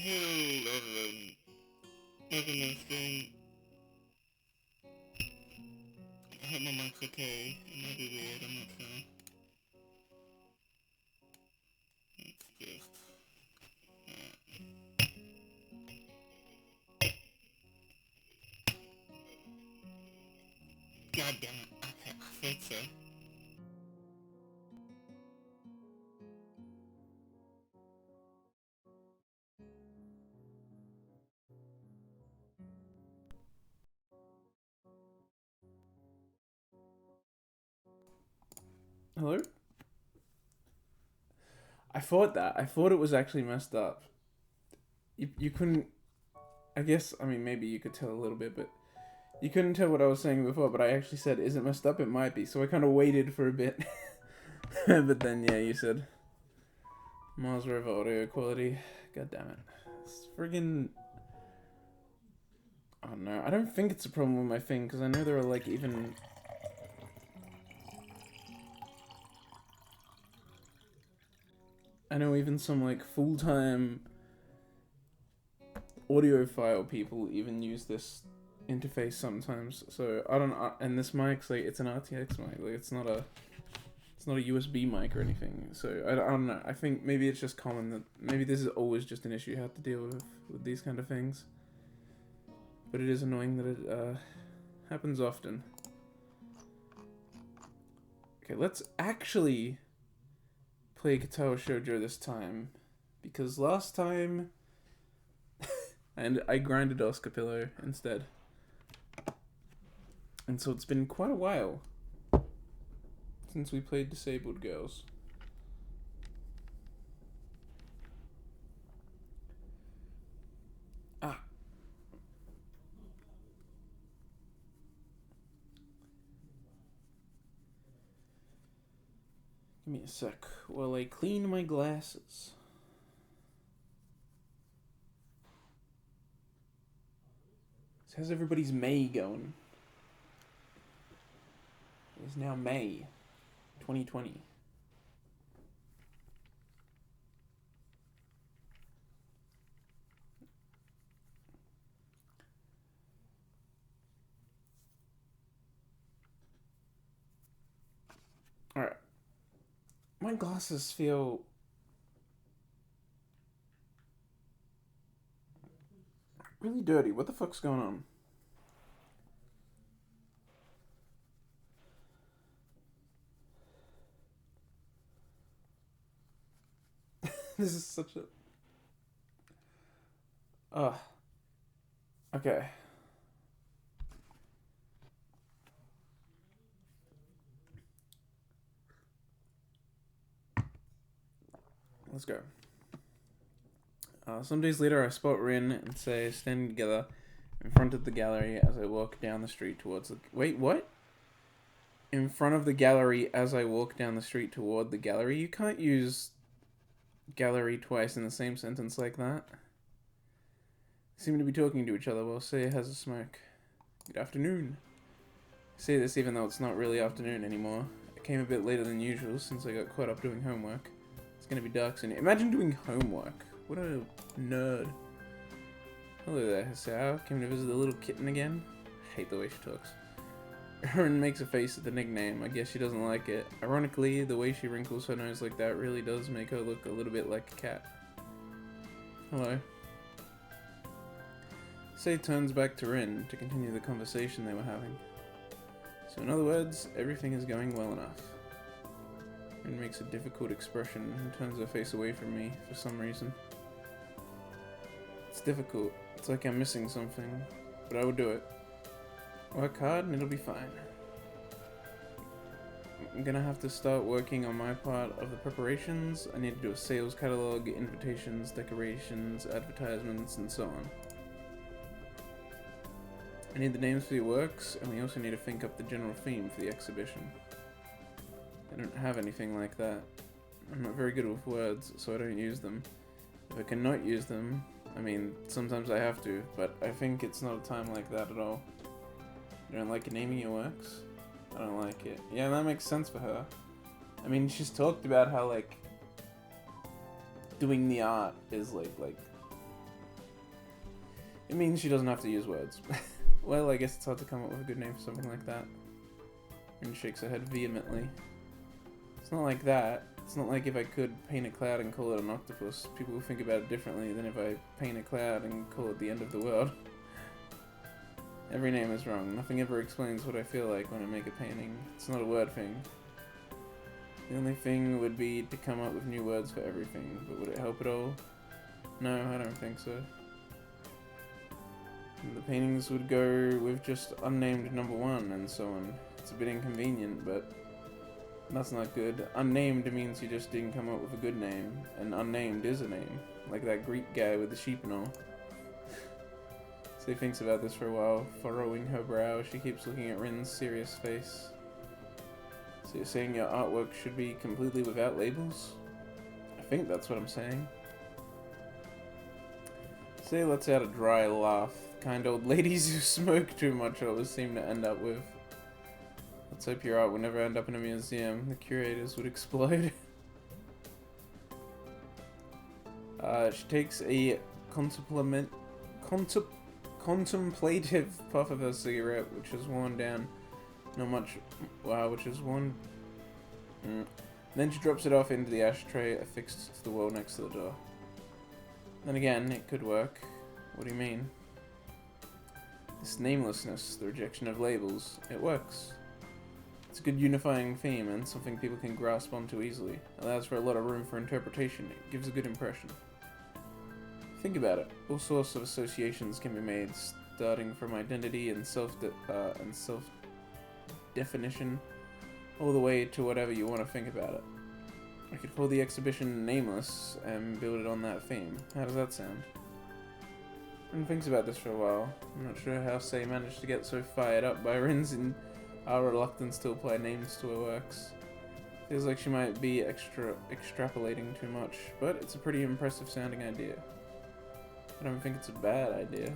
Hello, everyone. Welcome to the stream. I hope my mic's okay. It might be weird, I'm not sure. It's just... God damn it. Okay, I thought so. Hello? I thought that. I thought it was actually messed up. You couldn't... I guess, I mean, maybe you could tell a little bit, but... You couldn't tell what I was saying before, but I actually said, is it messed up? It might be. So I kind of waited for a bit. But then, yeah, you said... Mars rover audio quality. God damn it. It's friggin... Oh no, I don't think it's a problem with my thing, because I know there are, like, even... I know even some, like, full-time audiophile people even use this interface sometimes. So, I don't know, and this mic's, like, it's an RTX mic, like, it's not a USB mic or anything. So, I don't know, I think maybe it's just common that, maybe this is always just an issue you have to deal with these kind of things. But it is annoying that it, happens often. Okay, let's actually play Katawa Shoujo this time, because last time and I grinded Oscar instead, and so it's been quite a while since we played Disabled Girls. Ah, give me a sec while I clean my glasses. How's everybody's May going? It's now May 2020. Alright. My glasses feel really dirty. What the fuck's going on? This is such a... Ugh. Okay. Let's go. Some days later, I spot Rin and say, standing together in front of the gallery as I walk down the street towards the... Wait, what? In front of the gallery as I walk down the street toward the gallery? You can't use gallery twice in the same sentence like that. They seem to be talking to each other while Seiya has a smoke. Good afternoon. I say this even though it's not really afternoon anymore. I came a bit later than usual since I got caught up doing homework. It's gonna be dark soon. Imagine doing homework. What a nerd. Hello there, Hisao. Came to visit the little kitten again? I hate the way she talks. Erin makes a face at the nickname. I guess she doesn't like it. Ironically, the way she wrinkles her nose like that really does make her look a little bit like a cat. Hello. Sei turns back to Rin to continue the conversation they were having. So in other words, everything is going well enough. Rin makes a difficult expression and turns her face away from me for some reason. It's difficult. It's like I'm missing something, but I will do it. Work hard and it'll be fine. I'm gonna have to start working on my part of the preparations. I need to do a sales catalog, invitations, decorations, advertisements, and so on. I need the names for your works, and we also need to think up the general theme for the exhibition. I don't have anything like that. I'm not very good with words, so I don't use them. If I cannot use them, I mean, sometimes I have to, but I think it's not a time like that at all. You don't like naming your works? I don't like it. Yeah, that makes sense for her. I mean, she's talked about how, like, doing the art is, like, It means she doesn't have to use words. Well, I guess it's hard to come up with a good name for something like that. Rin shakes her head vehemently. It's not like that. It's not like if I could paint a cloud and call it an octopus. People will think about it differently than if I paint a cloud and call it the end of the world. Every name is wrong. Nothing ever explains what I feel like when I make a painting. It's not a word thing. The only thing would be to come up with new words for everything, but would it help at all? No, I don't think so. And the paintings would go with just unnamed number 1 and so on. It's a bit inconvenient, but that's not good. Unnamed means you just didn't come up with a good name, and unnamed is a name, like that Greek guy with the sheep and all. So thinks about this for a while, furrowing her brow. She keeps looking at Rin's serious face. So you're saying your artwork should be completely without labels? I think that's what I'm saying. Say lets out a dry laugh. The kind old ladies who smoke too much always seem to end up with. Let's hope your art will never end up in a museum. The curators would explode. She takes a contemplative puff of her cigarette, which is worn down. Not much. Wow, which is worn. Then she drops it off into the ashtray affixed to the wall next to the door. Then again, it could work. What do you mean? This namelessness, the rejection of labels, it works. It's a good unifying theme and something people can grasp onto easily. Allows for a lot of room for interpretation. It gives a good impression. Think about it. All sorts of associations can be made, starting from identity and self-definition, all the way to whatever you want to think about it. I could call the exhibition Nameless and build it on that theme. How does that sound? Rin thinks about this for a while. I'm not sure how Sei managed to get so fired up by Rin's our reluctance to apply names to her works. Feels like she might be extrapolating too much, but it's a pretty impressive sounding idea. I don't think it's a bad idea.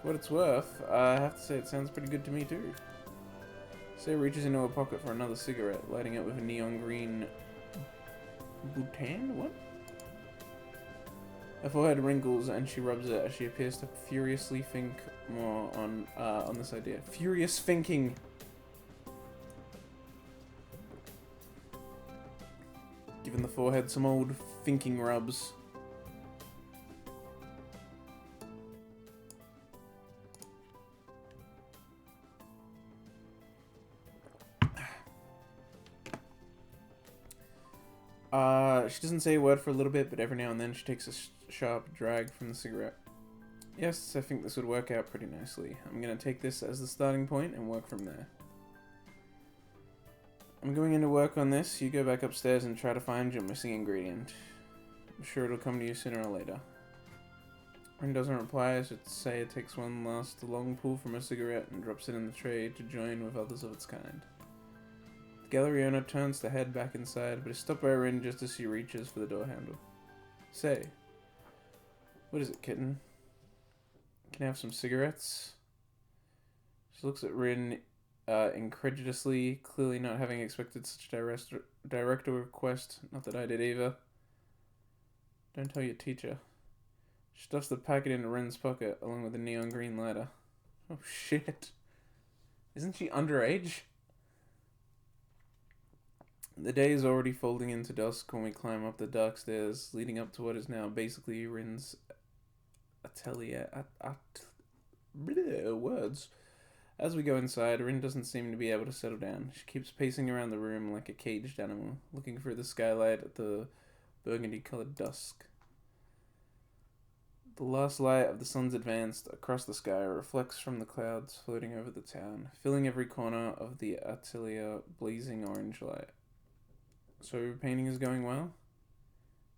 For what it's worth, I have to say it sounds pretty good to me too. Sei reaches into her pocket for another cigarette, lighting it with a neon green bouton? What? Her forehead wrinkles and she rubs it as she appears to furiously think more on this idea. Furious thinking! Giving the forehead some old thinking rubs. She doesn't say a word for a little bit, but every now and then she takes a sharp drag from the cigarette. Yes, I think this would work out pretty nicely. I'm going to take this as the starting point and work from there. I'm going into work on this. You go back upstairs and try to find your missing ingredient. I'm sure it'll come to you sooner or later. Rin doesn't reply as Sei takes one last long pull from her cigarette and drops it in the tray to join with others of its kind. The gallery owner turns to head back inside, but is stopped by Rin just as she reaches for the door handle. Sei. What is it, kitten? Can I have some cigarettes? She looks at Rin incredulously, clearly not having expected such direct a request. Not that I did either. Don't tell your teacher. She stuffs the packet into Rin's pocket, along with the neon green lighter. Oh shit. Isn't she underage? The day is already folding into dusk when we climb up the dark stairs, leading up to what is now basically Rin's atelier. Words. As we go inside, Rin doesn't seem to be able to settle down. She keeps pacing around the room like a caged animal, looking through the skylight at the burgundy-colored dusk. The last light of the sun's advanced across the sky reflects from the clouds floating over the town, filling every corner of the atelier blazing orange light. So, painting is going well?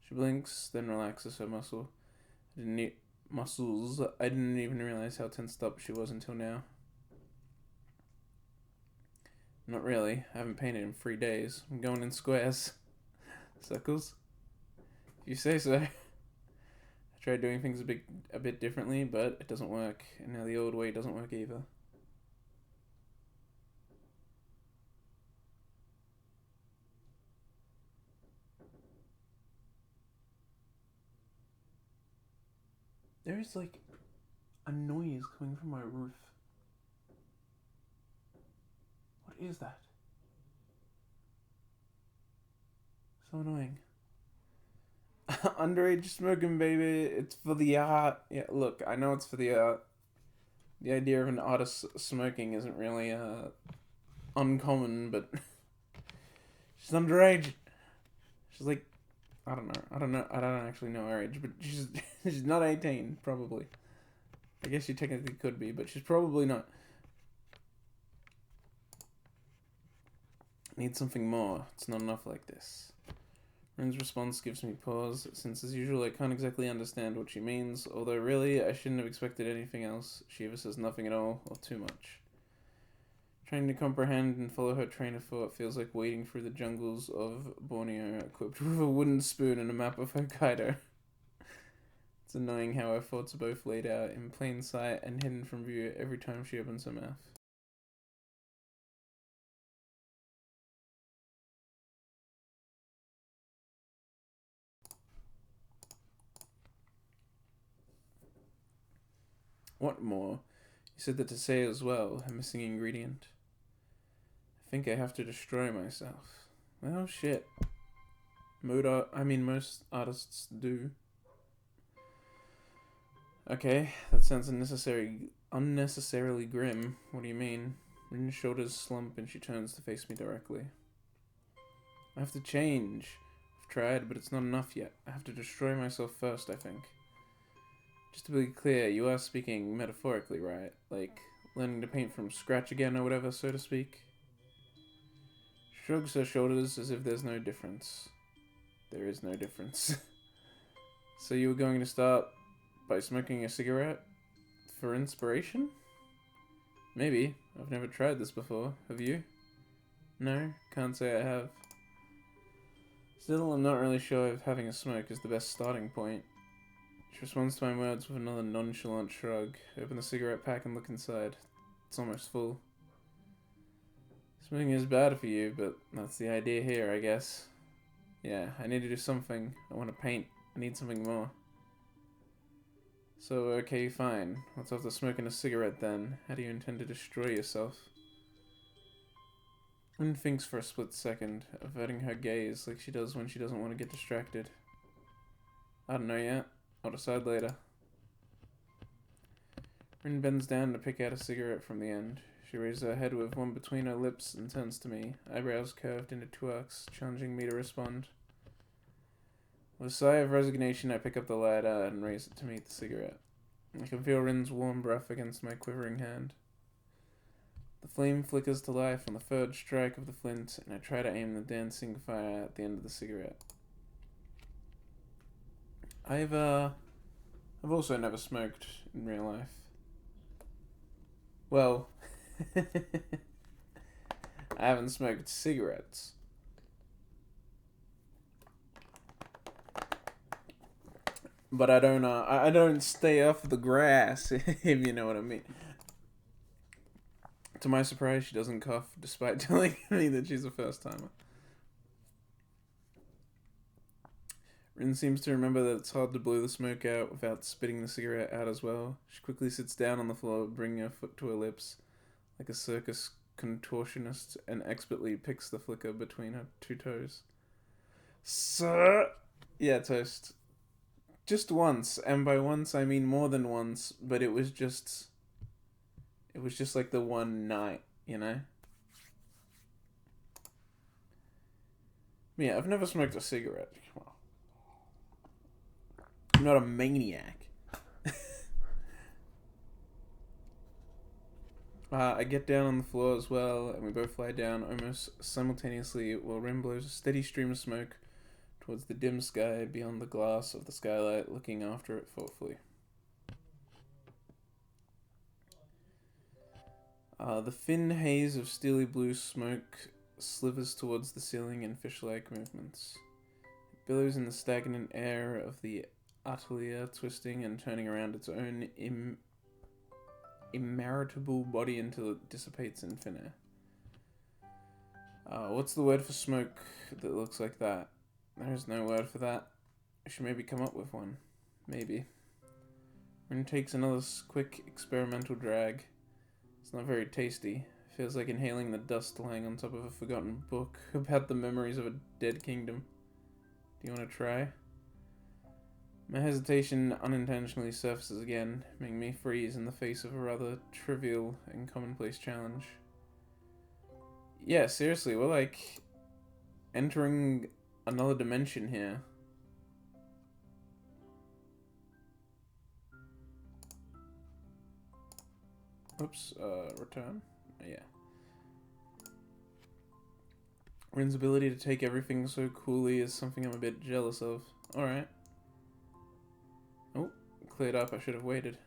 She blinks, then relaxes her muscles. I didn't even realize how tensed up she was until now. Not really. I haven't painted in 3 days. I'm going in squares. Suckles? If you say so. I tried doing things a bit differently, but it doesn't work. And now the old way doesn't work either. There's like a noise coming from my roof. What is that? So annoying. Underage smoking, baby. It's for the art. Yeah, look, I know it's for the art. The idea of an artist smoking isn't really uncommon, but she's underage. She's like, I don't know. I don't actually know her age, but she's not 18, probably. I guess she technically could be, but she's probably not. Need something more. It's not enough like this. Rin's response gives me pause, since as usual I can't exactly understand what she means, although really I shouldn't have expected anything else. She either says nothing at all, or too much. Trying to comprehend and follow her train of thought feels like wading through the jungles of Borneo, equipped with a wooden spoon and a map of Hokkaido. It's annoying how her thoughts are both laid out in plain sight and hidden from view every time she opens her mouth. What more? You said that to say as well, a missing ingredient. I think I have to destroy myself. Well, shit. Most artists do. Okay, that sounds unnecessarily grim. What do you mean? Rin's shoulders slump and she turns to face me directly. I have to change. I've tried, but it's not enough yet. I have to destroy myself first, I think. Just to be clear, you are speaking metaphorically, right? Like, learning to paint from scratch again or whatever, so to speak? Shrugs her shoulders as if there's no difference. There is no difference. So you were going to start by smoking a cigarette? For inspiration? Maybe. I've never tried this before. Have you? No, can't say I have. Still, I'm not really sure if having a smoke is the best starting point. She responds to my words with another nonchalant shrug. Open the cigarette pack and look inside. It's almost full. Smoking is bad for you, but that's the idea here, I guess. Yeah, I need to do something. I want to paint. I need something more. So, okay, fine. Let's after smoking a cigarette then. How do you intend to destroy yourself? Rin thinks for a split second, averting her gaze like she does when she doesn't want to get distracted. I don't know yet. I'll decide later. Rin bends down to pick out a cigarette from the end. She raises her head with one between her lips and turns to me, eyebrows curved into two arcs, challenging me to respond. With a sigh of resignation, I pick up the lighter and raise it to meet the cigarette. I can feel Rin's warm breath against my quivering hand. The flame flickers to life on the third strike of the flint, and I try to aim the dancing fire at the end of the cigarette. I've also never smoked in real life. Well, I haven't smoked cigarettes. But I don't stay off the grass, if you know what I mean. To my surprise, she doesn't cough, despite telling me that she's a first-timer. Rin seems to remember that it's hard to blow the smoke out without spitting the cigarette out as well. She quickly sits down on the floor, bringing her foot to her lips, like a circus contortionist, and expertly picks the flicker between her two toes. Sir! Yeah, toast. Just once, and by once I mean more than once, but it was just like the one night, you know? Yeah, I've never smoked a cigarette. Well, I'm not a maniac. I get down on the floor as well, and we both lie down almost simultaneously while Rin blows a steady stream of smoke towards the dim sky beyond the glass of the skylight, looking after it thoughtfully. The thin haze of steely blue smoke slithers towards the ceiling in fish-like movements. It billows in the stagnant air of the atelier, twisting and turning around its own immeritable body until it dissipates in thin air. What's the word for smoke that looks like that? There is no word for that. I should maybe come up with one. Maybe. Rin takes another quick experimental drag. It's not very tasty. Feels like inhaling the dust lying on top of a forgotten book about the memories of a dead kingdom. Do you want to try? My hesitation unintentionally surfaces again, making me freeze in the face of a rather trivial and commonplace challenge. Yeah, seriously, we're like entering another dimension here. Oops, return? Yeah. Rin's ability to take everything so coolly is something I'm a bit jealous of. Alright. Oh, cleared up. I should have waited.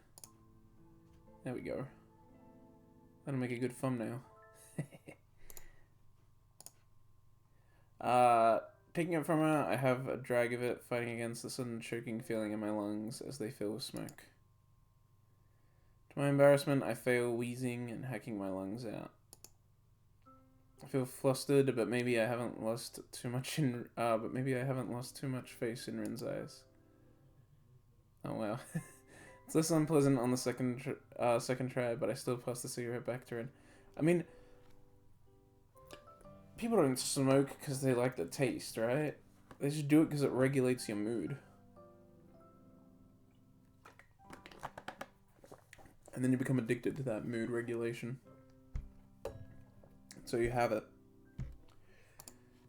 There we go. That'll make a good thumbnail. Taking it from her, I have a drag of it, fighting against the sudden choking feeling in my lungs as they fill with smoke. To my embarrassment, I fail, wheezing and hacking my lungs out. I feel flustered, but maybe I haven't lost too much face in Rin's eyes. Oh wow. It's less unpleasant on the second try, but I still pass the cigarette back to Rin. I mean, people don't smoke because they like the taste, right? They just do it because it regulates your mood. And then you become addicted to that mood regulation. So you have it.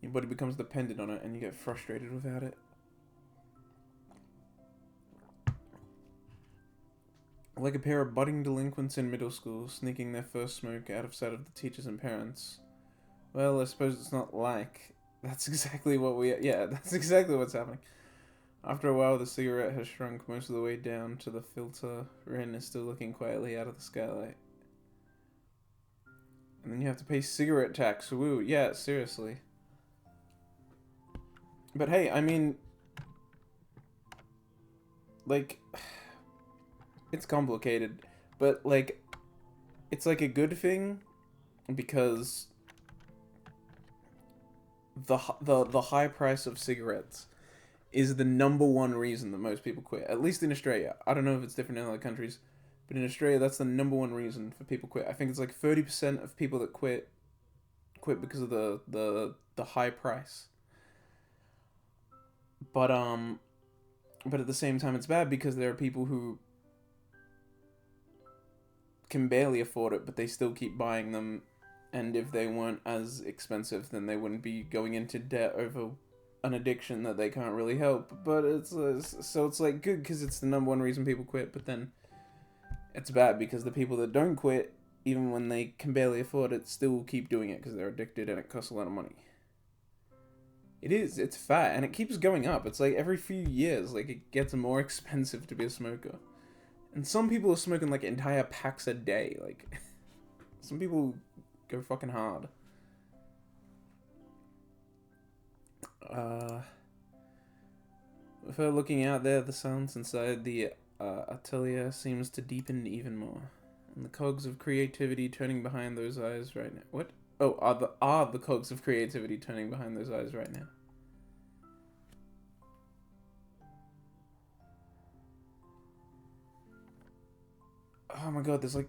Your body becomes dependent on it and you get frustrated without it. Like a pair of budding delinquents in middle school, sneaking their first smoke out of sight of the teachers and parents. Well, I suppose it's not like. That's exactly what's happening. After a while, the cigarette has shrunk most of the way down to the filter. Rin is still looking quietly out of the skylight. And then you have to pay cigarette tax. Woo, yeah, seriously. But hey, I mean, like, it's complicated, but like, it's like a good thing because the high price of cigarettes is the #1 reason that most people quit. At least in Australia. I don't know if it's different in other countries, but in Australia, that's the #1 reason for people quit. I think it's like 30% of people that quit because of the high price. But at the same time, it's bad because there are people who can barely afford it, but they still keep buying them. And if they weren't as expensive, then they wouldn't be going into debt over an addiction that they can't really help. But it's like good because it's the #1 reason people quit. But then it's bad because the people that don't quit, even when they can barely afford it, still keep doing it because they're addicted and it costs a lot of money. It's fat and it keeps going up. It's like every few years, like it gets more expensive to be a smoker. And some people are smoking like entire packs a day. Like, some people go fucking hard. With her looking out there, the silence inside the atelier seems to deepen even more. And the cogs of creativity turning behind those eyes right now. What? Oh, are the cogs of creativity turning behind those eyes right now? Oh my god, there's like...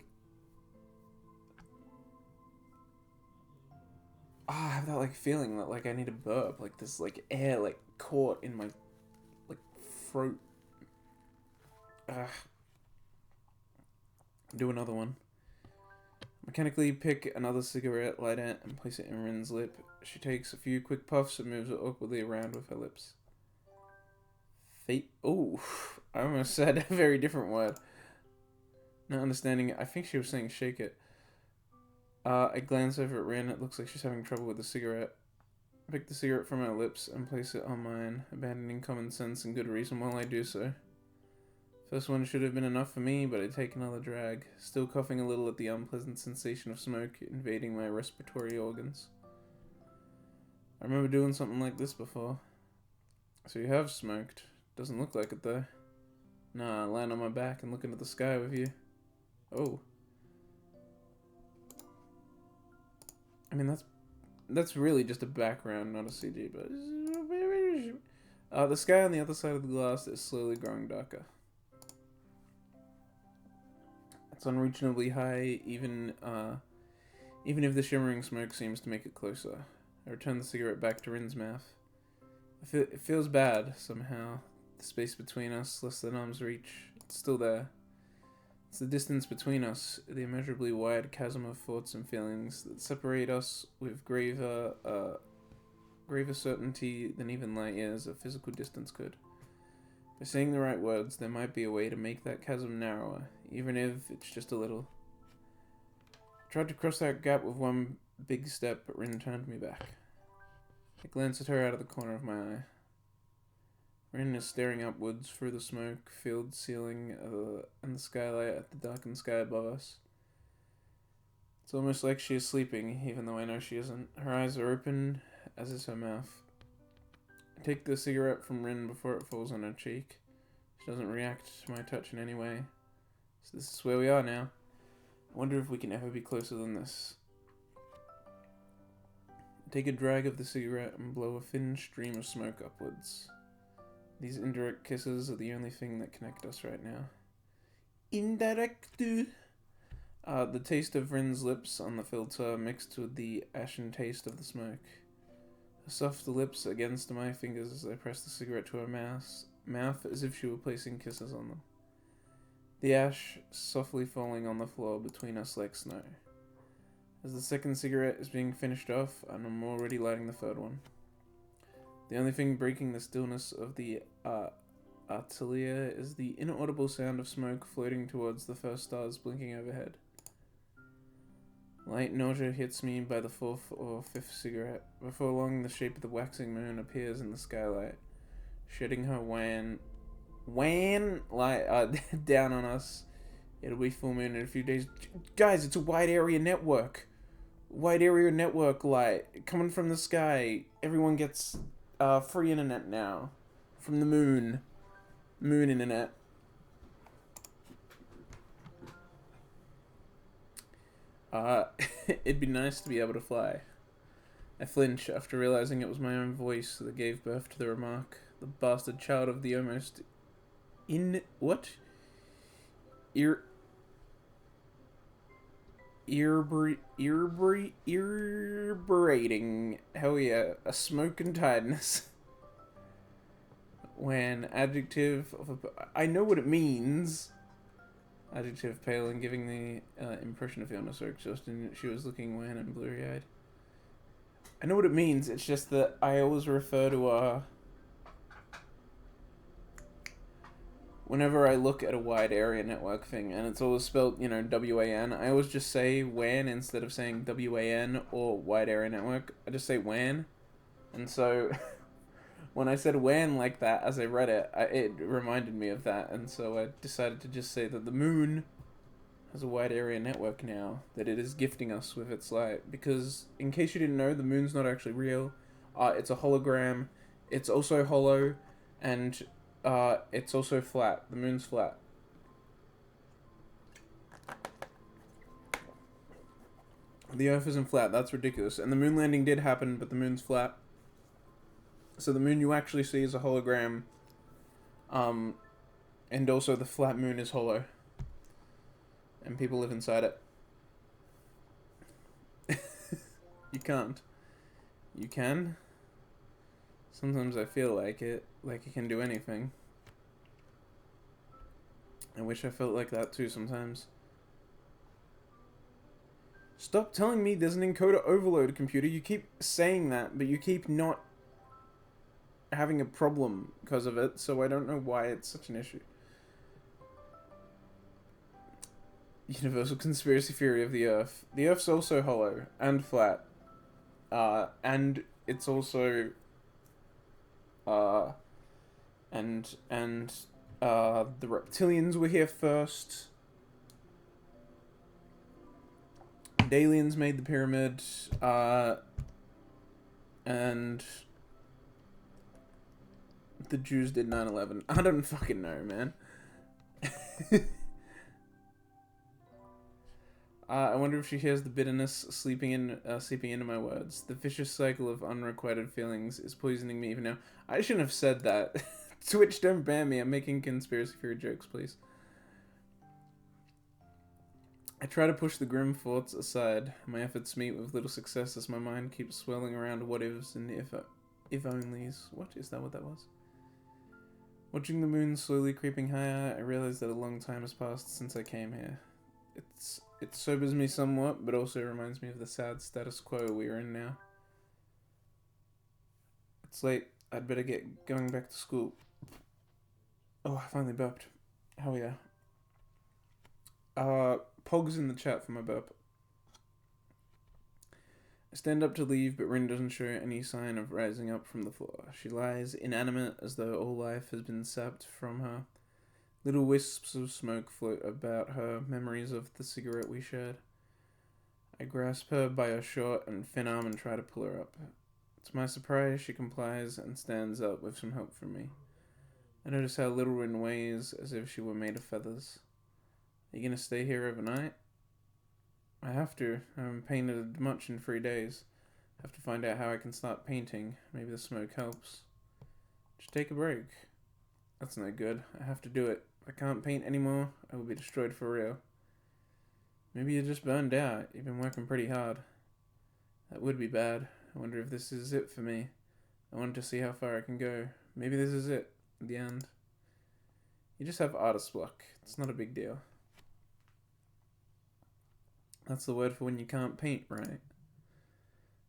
I have that like feeling that like I need to burp. Like there's like air like caught in my like throat. Do another one. Mechanically pick another cigarette, light it, and place it in Rin's lip. She takes a few quick puffs and moves it awkwardly around with her lips. Fate. Oh, I almost said a very different word. Not understanding it. I think she was saying shake it. I glance over at Rin. It looks like she's having trouble with the cigarette. I pick the cigarette from her lips and place it on mine, abandoning common sense and good reason while I do so. First one should have been enough for me, but I take another drag, still coughing a little at the unpleasant sensation of smoke invading my respiratory organs. I remember doing something like this before. So you have smoked. Doesn't look like it though. Nah, I land on my back and look into the sky with you. Oh. I mean, that's really just a background, not a CG, but... the sky on the other side of the glass is slowly growing darker. It's unreasonably high, even if the shimmering smoke seems to make it closer. I return the cigarette back to Rin's mouth. It feels bad, somehow. The space between us, less than arm's reach, it's still there. It's the distance between us, the immeasurably wide chasm of thoughts and feelings that separate us with graver certainty than even light years of physical distance could. By saying the right words, there might be a way to make that chasm narrower, even if it's just a little. I tried to cross that gap with one big step, but Rin turned me back. I glanced at her out of the corner of my eye. Rin is staring upwards through the smoke-filled ceiling and the skylight at the darkened sky above us. It's almost like she is sleeping, even though I know she isn't. Her eyes are open, as is her mouth. I take the cigarette from Rin before it falls on her cheek. She doesn't react to my touch in any way. So this is where we are now. I wonder if we can ever be closer than this. I take a drag of the cigarette and blow a thin stream of smoke upwards. These indirect kisses are the only thing that connect us right now. Indirect. The taste of Rin's lips on the filter mixed with the ashen taste of the smoke. Her soft lips against my fingers as I press the cigarette to her mouth as if she were placing kisses on them. The ash softly falling on the floor between us like snow. As the second cigarette is being finished off, and I'm already lighting the third one. The only thing breaking the stillness of the atelier is the inaudible sound of smoke floating towards the first stars blinking overhead. Light nausea hits me by the fourth or fifth cigarette. Before long, the shape of the waxing moon appears in the skylight, shedding her wan light down on us. It'll be full moon in a few days. Guys, it's a wide area network. Wide area network light coming from the sky. Everyone gets free internet now from the moon. Moon internet. It'd be nice to be able to fly. I flinch after realizing it was my own voice that gave birth to the remark. The bastard child of the almost earberating, hell yeah, a smoke and tiredness. When adjective of I know what it means. Adjective pale and giving the impression of illness or exhaustion. She was looking wan and blurry-eyed. I know what it means, it's just that I always refer to whenever I look at a wide area network thing, and it's always spelled, WAN, I always just say WAN instead of saying WAN or wide area network. I just say WAN. And so, when I said WAN like that as I read it, it reminded me of that, and so I decided to just say that the moon has a wide area network now, that it is gifting us with its light, because, in case you didn't know, the moon's not actually real. It's a hologram, it's also hollow, and it's also flat. The moon's flat. The Earth isn't flat. That's ridiculous. And the moon landing did happen, but the moon's flat. So the moon you actually see is a hologram. And also the flat moon is hollow. And people live inside it. You can't. You can. Sometimes I feel like it can do anything. I wish I felt like that too sometimes. Stop telling me there's an encoder overload, computer. You keep saying that, but you keep not having a problem because of it, so I don't know why it's such an issue. Universal conspiracy theory of the Earth. The Earth's also hollow and flat. And it's also the reptilians were here first. The aliens made the pyramid, and the Jews did 9/11. I don't fucking know, man. I wonder if she hears the bitterness seeping into my words. The vicious cycle of unrequited feelings is poisoning me even now. I shouldn't have said that. Twitch, don't ban me. I'm making conspiracy theory jokes, please. I try to push the grim thoughts aside. My efforts meet with little success as my mind keeps swirling around what ifs and if onlys. What is that? What that was? Watching the moon slowly creeping higher, I realize that a long time has passed since I came here. It sobers me somewhat, but also reminds me of the sad status quo we are in now. It's late. I'd better get going back to school. Oh, I finally burped. Hell yeah. Pog's in the chat for my burp. I stand up to leave, but Rin doesn't show any sign of rising up from the floor. She lies inanimate as though all life has been sapped from her. Little wisps of smoke float about her, memories of the cigarette we shared. I grasp her by her short and thin arm and try to pull her up. To my surprise, she complies and stands up with some help from me. I notice how little Rin weighs, as if she were made of feathers. Are you gonna stay here overnight? I have to. I haven't painted much in 3 days. I have to find out how I can start painting. Maybe the smoke helps. Just take a break. That's no good. I have to do it. If I can't paint anymore, I will be destroyed for real. Maybe you're just burned out. You've been working pretty hard. That would be bad. I wonder if this is it for me. I wanted to see how far I can go. Maybe this is it. At the end. You just have artist block. It's not a big deal. That's the word for when you can't paint, right?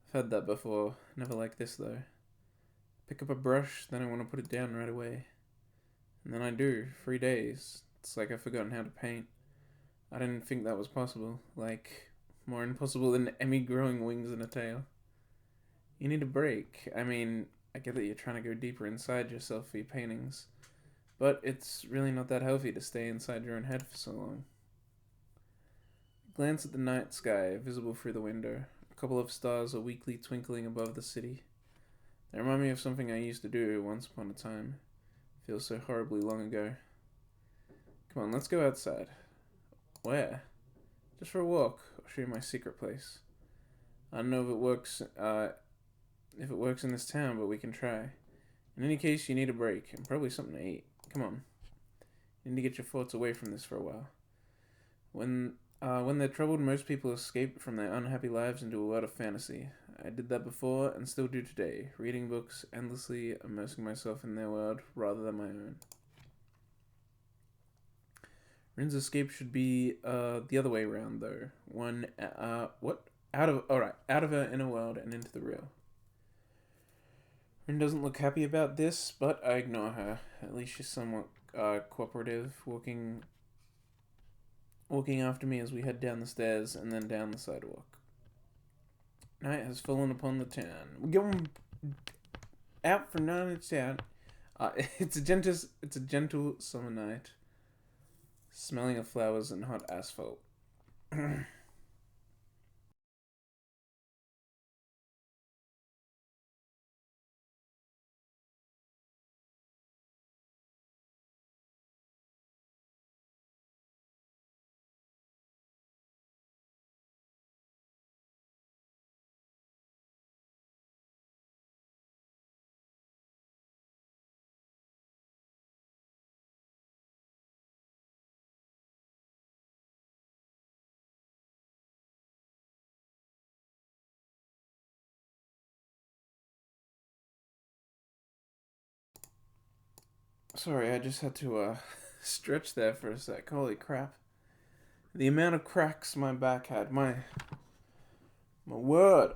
I've had that before. Never like this, though. Pick up a brush, then I want to put it down right away. And then I do. 3 days. It's like I've forgotten how to paint. I didn't think that was possible. Like, more impossible than Emmy growing wings and a tail. You need a break. I mean, I get that you're trying to go deeper inside yourself for your paintings. But it's really not that healthy to stay inside your own head for so long. Glance at the night sky, visible through the window. A couple of stars are weakly twinkling above the city. They remind me of something I used to do once upon a time. Feels so horribly long ago. Come on, let's go outside. Where? Just for a walk. I'll show you my secret place. I don't know if it works in this town, but we can try. In any case, you need a break and probably something to eat. Come on. You need to get your thoughts away from this for a while. When they're troubled, most people escape from their unhappy lives into a world of fantasy. I did that before and still do today, reading books endlessly, immersing myself in their world rather than my own. Rin's escape should be the other way around, though. Out of her inner world and into the real. Rin doesn't look happy about this, but I ignore her. At least she's somewhat cooperative, walking after me as we head down the stairs and then down the sidewalk. Night has fallen upon the town. We're going out for night in town. It's a gentle summer night, smelling of flowers and hot asphalt. Sorry, I just had to stretch there for a sec. Holy crap. The amount of cracks my back had. My word.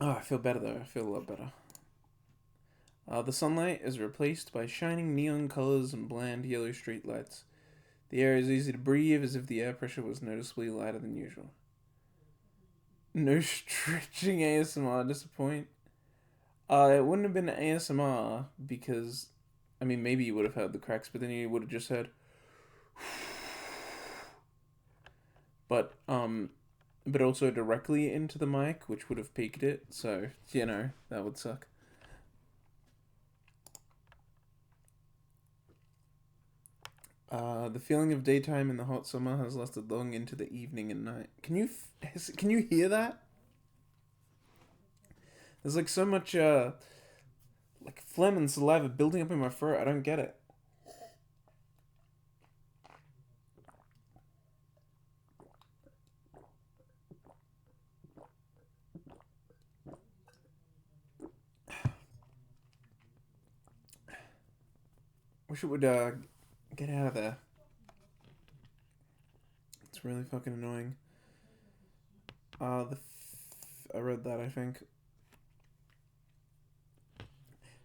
Oh, I feel better though. I feel a lot better. The sunlight is replaced by shining neon colors and bland yellow streetlights. The air is easy to breathe, as if the air pressure was noticeably lighter than usual. No stretching ASMR, disappoint. It wouldn't have been ASMR because, I mean, maybe you would have heard the cracks, but then you would have just heard. But also directly into the mic, which would have peaked it. So that would suck. The feeling of daytime in the hot summer has lasted long into the evening and night. Can you hear that? There's like so much phlegm and saliva building up in my throat. I don't get it. Wish it would get out of there. It's really fucking annoying. I read that, I think.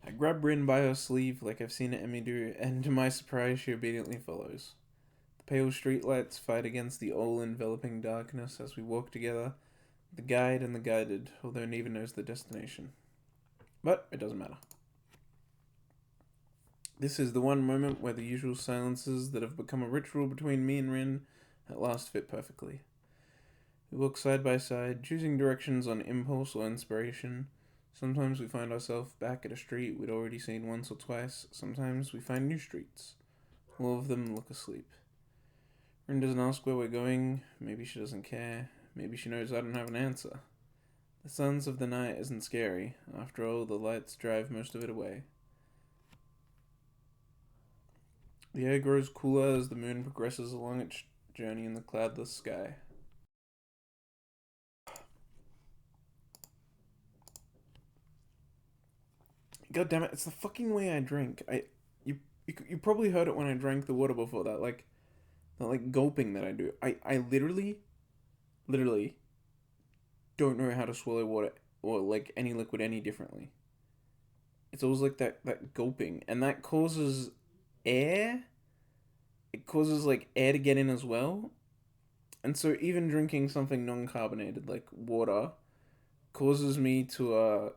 I grab Rin by her sleeve like I've seen Emmy do, and to my surprise, she obediently follows. The pale streetlights fight against the all-enveloping darkness as we walk together, the guide and the guided, although neither knows the destination. But it doesn't matter. This is the one moment where the usual silences that have become a ritual between me and Rin at last fit perfectly. We walk side by side, choosing directions on impulse or inspiration. Sometimes we find ourselves back at a street we'd already seen once or twice. Sometimes we find new streets. All of them look asleep. Rin doesn't ask where we're going. Maybe she doesn't care. Maybe she knows I don't have an answer. The suns of the night isn't scary. After all, the lights drive most of it away. The air grows cooler as the moon progresses along its journey in the cloudless sky. God damn it! It's the fucking way I drink. You probably heard it when I drank the water before that, like gulping that I do. I literally don't know how to swallow water or like any liquid any differently. It's always like that gulping, and that causes air. It causes like air to get in as well, and so even drinking something non-carbonated like water causes me to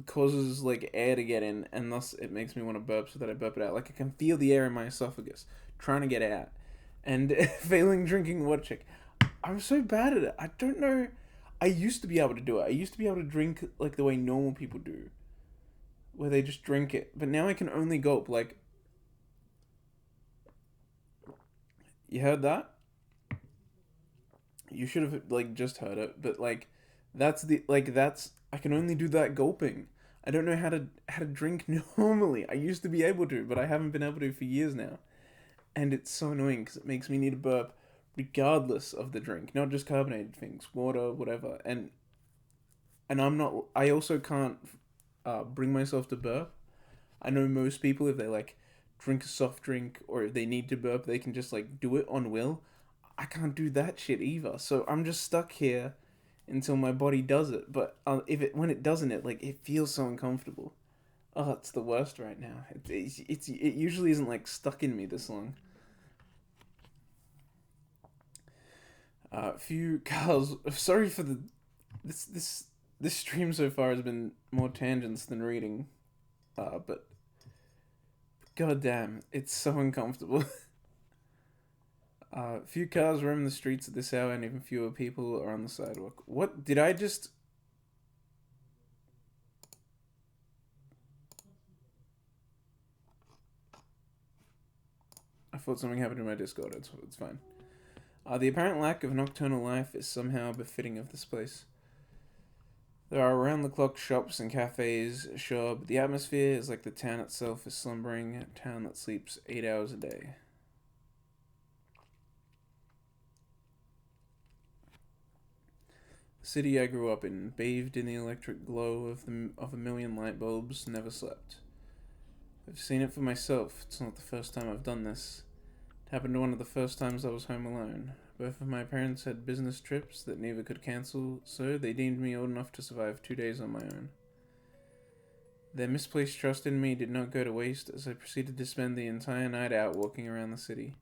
causes like air to get in, and thus it makes me want to burp, so that I burp it out. Like I can feel the air in my esophagus trying to get out, and failing drinking water check. I'm so bad at it. I don't know. I used to be able to do it. I used to be able to drink like the way normal people do, where they just drink it. But now I can only gulp. Like, you heard that? You should have like just heard it. But like, that's I can only do that gulping. I don't know how to drink normally. I used to be able to, but I haven't been able to for years now, and it's so annoying because it makes me need to burp, regardless of the drink, not just carbonated things, water, whatever. And I'm not. I also can't bring myself to burp. I know most people, if they like drink a soft drink or if they need to burp, they can just like do it on will. I can't do that shit either. So I'm just stuck here until my body does it. But if it when it doesn't, it feels so uncomfortable. Oh, it's the worst right now. It usually isn't like stuck in me this long. Few cars. Sorry for the this stream so far has been more tangents than reading. But goddamn, it's so uncomfortable. Few cars roam the streets at this hour, and even fewer people are on the sidewalk. What did I just? I thought something happened in my Discord. It's fine. The apparent lack of nocturnal life is somehow befitting of this place. There are round-the-clock shops and cafes, sure, but the atmosphere is like the town itself is slumbering, a town that sleeps 8 hours a day. The city I grew up in, bathed in the electric glow of a million light bulbs, never slept. I've seen it for myself. It's not the first time I've done this. It happened one of the first times I was home alone. Both of my parents had business trips that neither could cancel, so they deemed me old enough to survive 2 days on my own. Their misplaced trust in me did not go to waste as I proceeded to spend the entire night out walking around the city.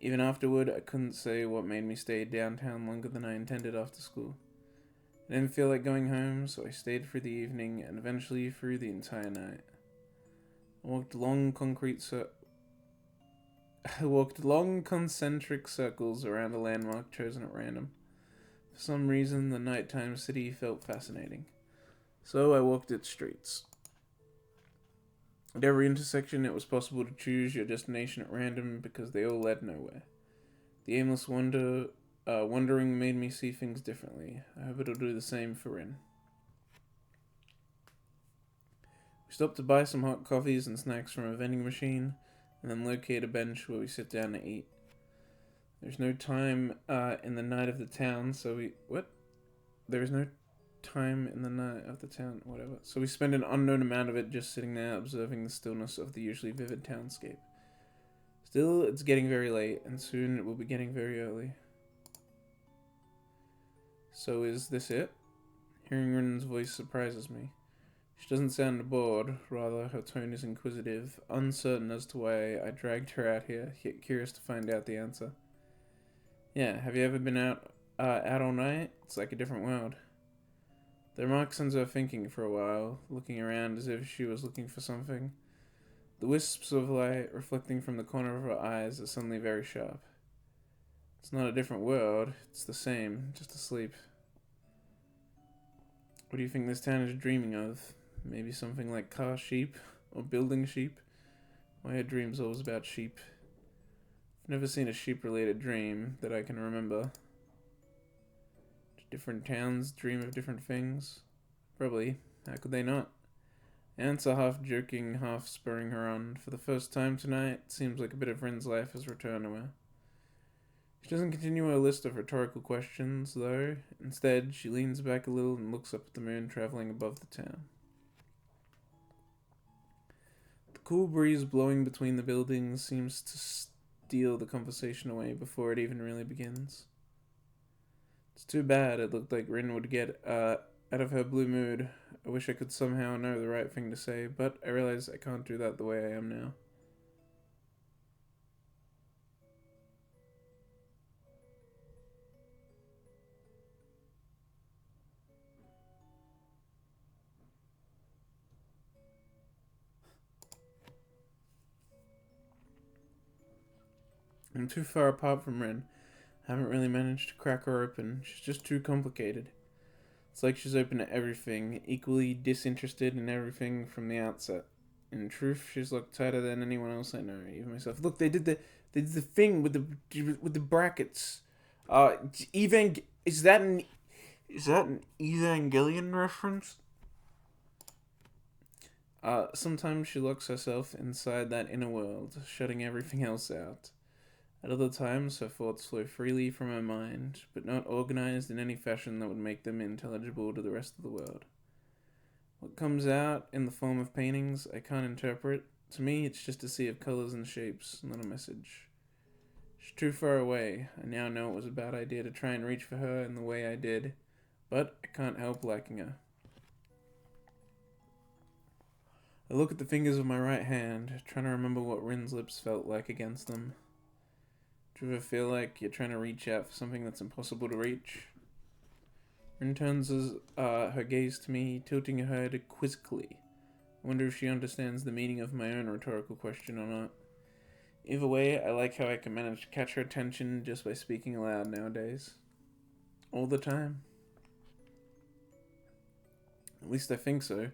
Even afterward, I couldn't say what made me stay downtown longer than I intended after school. I didn't feel like going home, so I stayed for the evening and eventually through the entire night. I walked long concentric circles around a landmark chosen at random. For some reason, the nighttime city felt fascinating. So I walked its streets. At every intersection, it was possible to choose your destination at random because they all led nowhere. The aimless wandering made me see things differently. I hope it'll do the same for Rin. We stopped to buy some hot coffees and snacks from a vending machine, and then locate a bench where we sit down to eat. There's no time in the night of the town, so we... What? There is no time in the night of the town, whatever. So we spend an unknown amount of it just sitting there observing the stillness of the usually vivid townscape. Still, it's getting very late, and soon it will be getting very early. So is this it? Hearing Rin's voice surprises me. She doesn't sound bored, rather her tone is inquisitive, uncertain as to why I dragged her out here, yet curious to find out the answer. Yeah, have you ever been out all night? It's like a different world. The remark sends her thinking for a while, looking around as if she was looking for something. The wisps of light reflecting from the corner of her eyes are suddenly very sharp. It's not a different world, it's the same, just asleep. What do you think this town is dreaming of? Maybe something like car sheep, or building sheep? Why are dreams always about sheep? I've never seen a sheep-related dream that I can remember. Different towns dream of different things? Probably. How could they not? Answer half joking, half spurring her on. For the first time tonight, it seems like a bit of Rin's life has returned to her. She doesn't continue her list of rhetorical questions, though. Instead, she leans back a little and looks up at the moon traveling above the town. The cool breeze blowing between the buildings seems to steal the conversation away before it even really begins. It's too bad. It looked like Rin would get out of her blue mood. I wish I could somehow know the right thing to say, but I realize I can't do that the way I am now. I'm too far apart from Rin. I haven't really managed to crack her open. She's just too complicated. It's like she's open to everything, equally disinterested in everything from the outset. In truth, she's looked tighter than anyone else I know, even myself. Look, they did the thing with the brackets. Is that an Evangelion reference? Sometimes she locks herself inside that inner world, shutting everything else out. At other times, her thoughts flow freely from her mind, but not organized in any fashion that would make them intelligible to the rest of the world. What comes out in the form of paintings, I can't interpret. To me, it's just a sea of colors and shapes, not a message. She's too far away. I now know it was a bad idea to try and reach for her in the way I did, but I can't help liking her. I look at the fingers of my right hand, trying to remember what Rin's lips felt like against them. Do you ever feel like you're trying to reach out for something that's impossible to reach? Rin turns her gaze to me, tilting her head quizzically. I wonder if she understands the meaning of my own rhetorical question or not. Either way, I like how I can manage to catch her attention just by speaking aloud nowadays. All the time. At least I think so.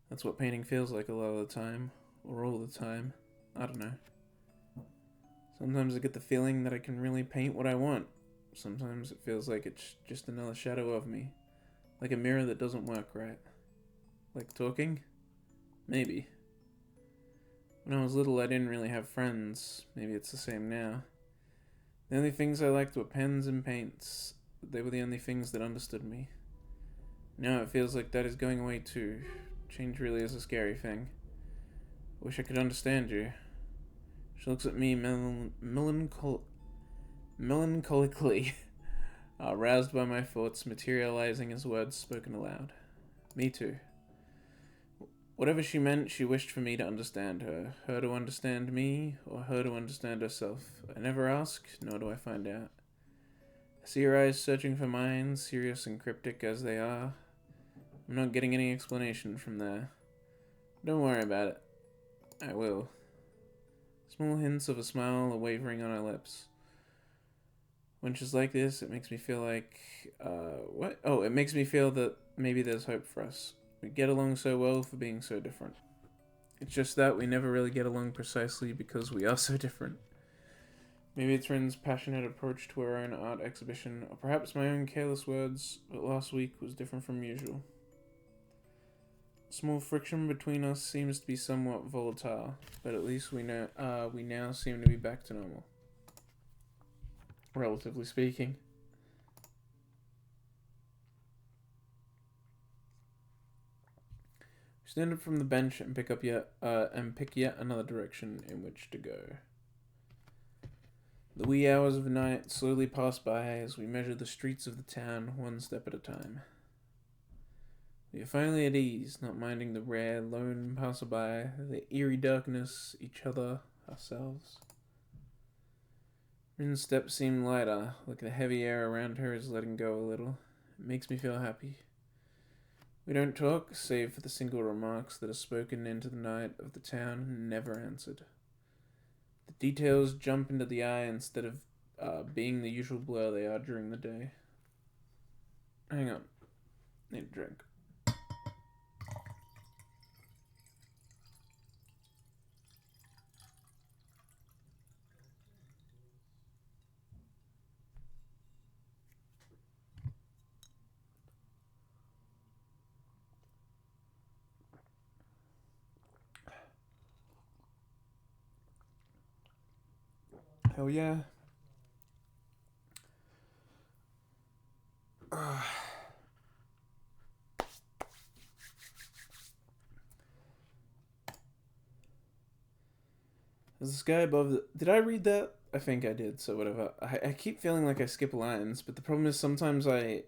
That's what painting feels like a lot of the time. Or all the time. I don't know. Sometimes I get the feeling that I can really paint what I want. Sometimes it feels like it's just another shadow of me. Like a mirror that doesn't work right. Like talking? Maybe. When I was little, I didn't really have friends. Maybe it's the same now. The only things I liked were pens and paints. They were the only things that understood me. Now it feels like that is going away too. Change really is a scary thing. I wish I could understand you. She looks at me melancholically, roused by my thoughts materializing as words spoken aloud. Me too. Whatever she meant, she wished for me to understand her. Her to understand me, or her to understand herself. I never ask, nor do I find out. I see her eyes searching for mine, serious and cryptic as they are. I'm not getting any explanation from there. Don't worry about it. I will. Small hints of a smile are wavering on her lips. When she's like this, it makes me feel like... what? Oh, it makes me feel that maybe there's hope for us. We get along so well for being so different. It's just that we never really get along precisely because we are so different. Maybe it's Rin's passionate approach to her own art exhibition, or perhaps my own careless words, but last week was different from usual. Small friction between us seems to be somewhat volatile, but at least we now seem to be back to normal. Relatively speaking. Stand up from the bench and pick yet another direction in which to go. The wee hours of night slowly pass by as we measure the streets of the town one step at a time. We are finally at ease, not minding the rare, lone passerby, the eerie darkness, each other, ourselves. Rin's steps seem lighter, like the heavy air around her is letting go a little. It makes me feel happy. We don't talk, save for the single remarks that are spoken into the night of the town and never answered. The details jump into the eye instead of being the usual blur they are during the day. Hang on. Need a drink. Hell yeah. There's a sky above the... Did I read that? I think I did, so whatever. I keep feeling like I skip lines, but the problem is sometimes I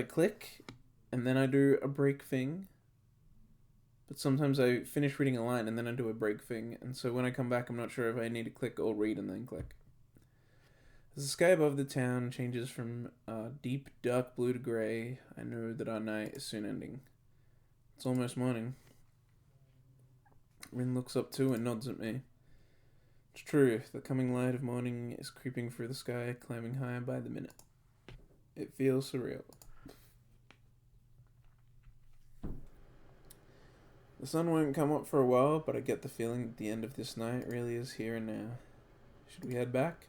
click, and then I do a break thing. But sometimes I finish reading a line, and then I do a break thing, and so when I come back, I'm not sure if I need to click or read and then click. As the sky above the town changes from deep dark blue to grey, I know that our night is soon ending. It's almost morning. Rin looks up too and nods at me. It's true, the coming light of morning is creeping through the sky, climbing higher by the minute. It feels surreal. The sun won't come up for a while, but I get the feeling that the end of this night really is here and now. Should we head back?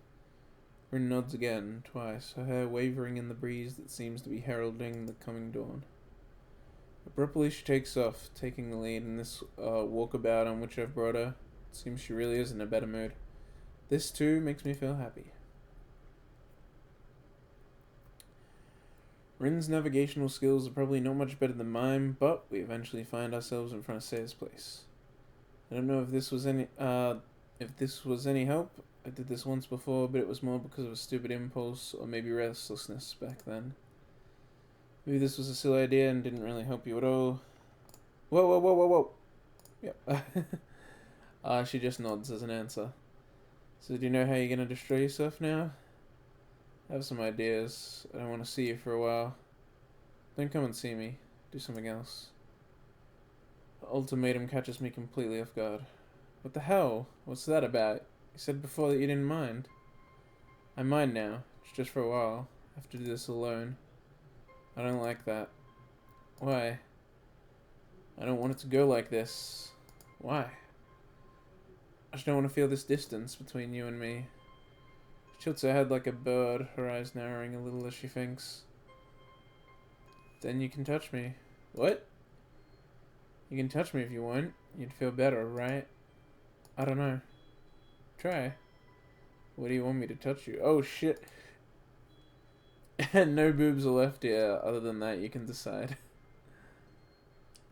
Rin nods again, twice, her hair wavering in the breeze that seems to be heralding the coming dawn. Abruptly she takes off, taking the lead in this walkabout on which I've brought her. It seems she really is in a better mood. This too makes me feel happy. Rin's navigational skills are probably not much better than mine, but we eventually find ourselves in front of Say's place. I don't know if this was any help. I did this once before, but it was more because of a stupid impulse or maybe restlessness back then. Maybe this was a silly idea and didn't really help you at all. Whoa. Yep. She just nods as an answer. So do you know how you're gonna destroy yourself now? I have some ideas. I don't want to see you for a while. Don't come and see me. Do something else. The ultimatum catches me completely off guard. What the hell? What's that about? You said before that you didn't mind. I mind now. It's just for a while. I have to do this alone. I don't like that. Why? I don't want it to go like this. Why? I just don't want to feel this distance between you and me. She tilts her head like a bird, her eyes narrowing a little as she thinks. Then you can touch me. What? You can touch me if you want. You'd feel better, right? I don't know. Try. What do you want me to touch you? Oh shit. No boobs or left ear. Other than that, you can decide.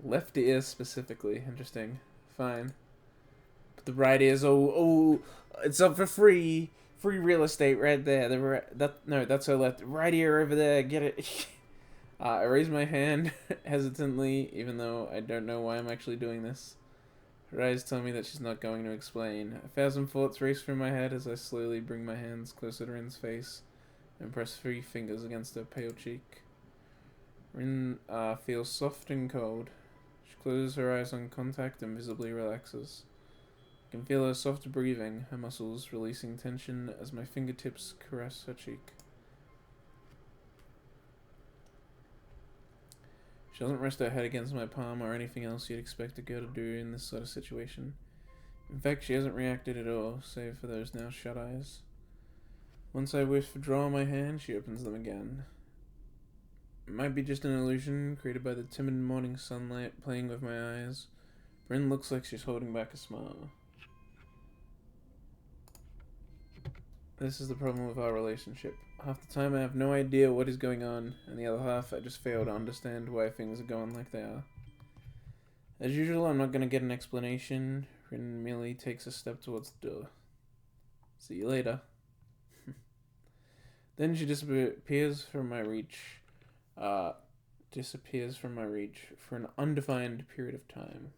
Left ear specifically. Interesting. Fine. But the right ear's it's up for free. Free real estate right there. That's her left. Right ear over there. Get it. I raise my hand hesitantly, even though I don't know why I'm actually doing this. Her eyes tell me that she's not going to explain. 1,000 thoughts race through my head as I slowly bring my hands closer to Rin's face and press 3 fingers against her pale cheek. Rin feels soft and cold. She closes her eyes on contact and visibly relaxes. I can feel her soft breathing, her muscles releasing tension as my fingertips caress her cheek. She doesn't rest her head against my palm or anything else you'd expect a girl to do in this sort of situation. In fact, she hasn't reacted at all, save for those now shut eyes. Once I withdraw my hand, she opens them again. It might be just an illusion created by the timid morning sunlight playing with my eyes. Rin looks like she's holding back a smile. This is the problem with our relationship. Half the time I have no idea what is going on, and the other half I just fail to understand why things are going like they are. As usual, I'm not going to get an explanation. Rin merely takes a step towards the door. See you later. Then she disappears from my reach. Disappears from my reach for an undefined period of time.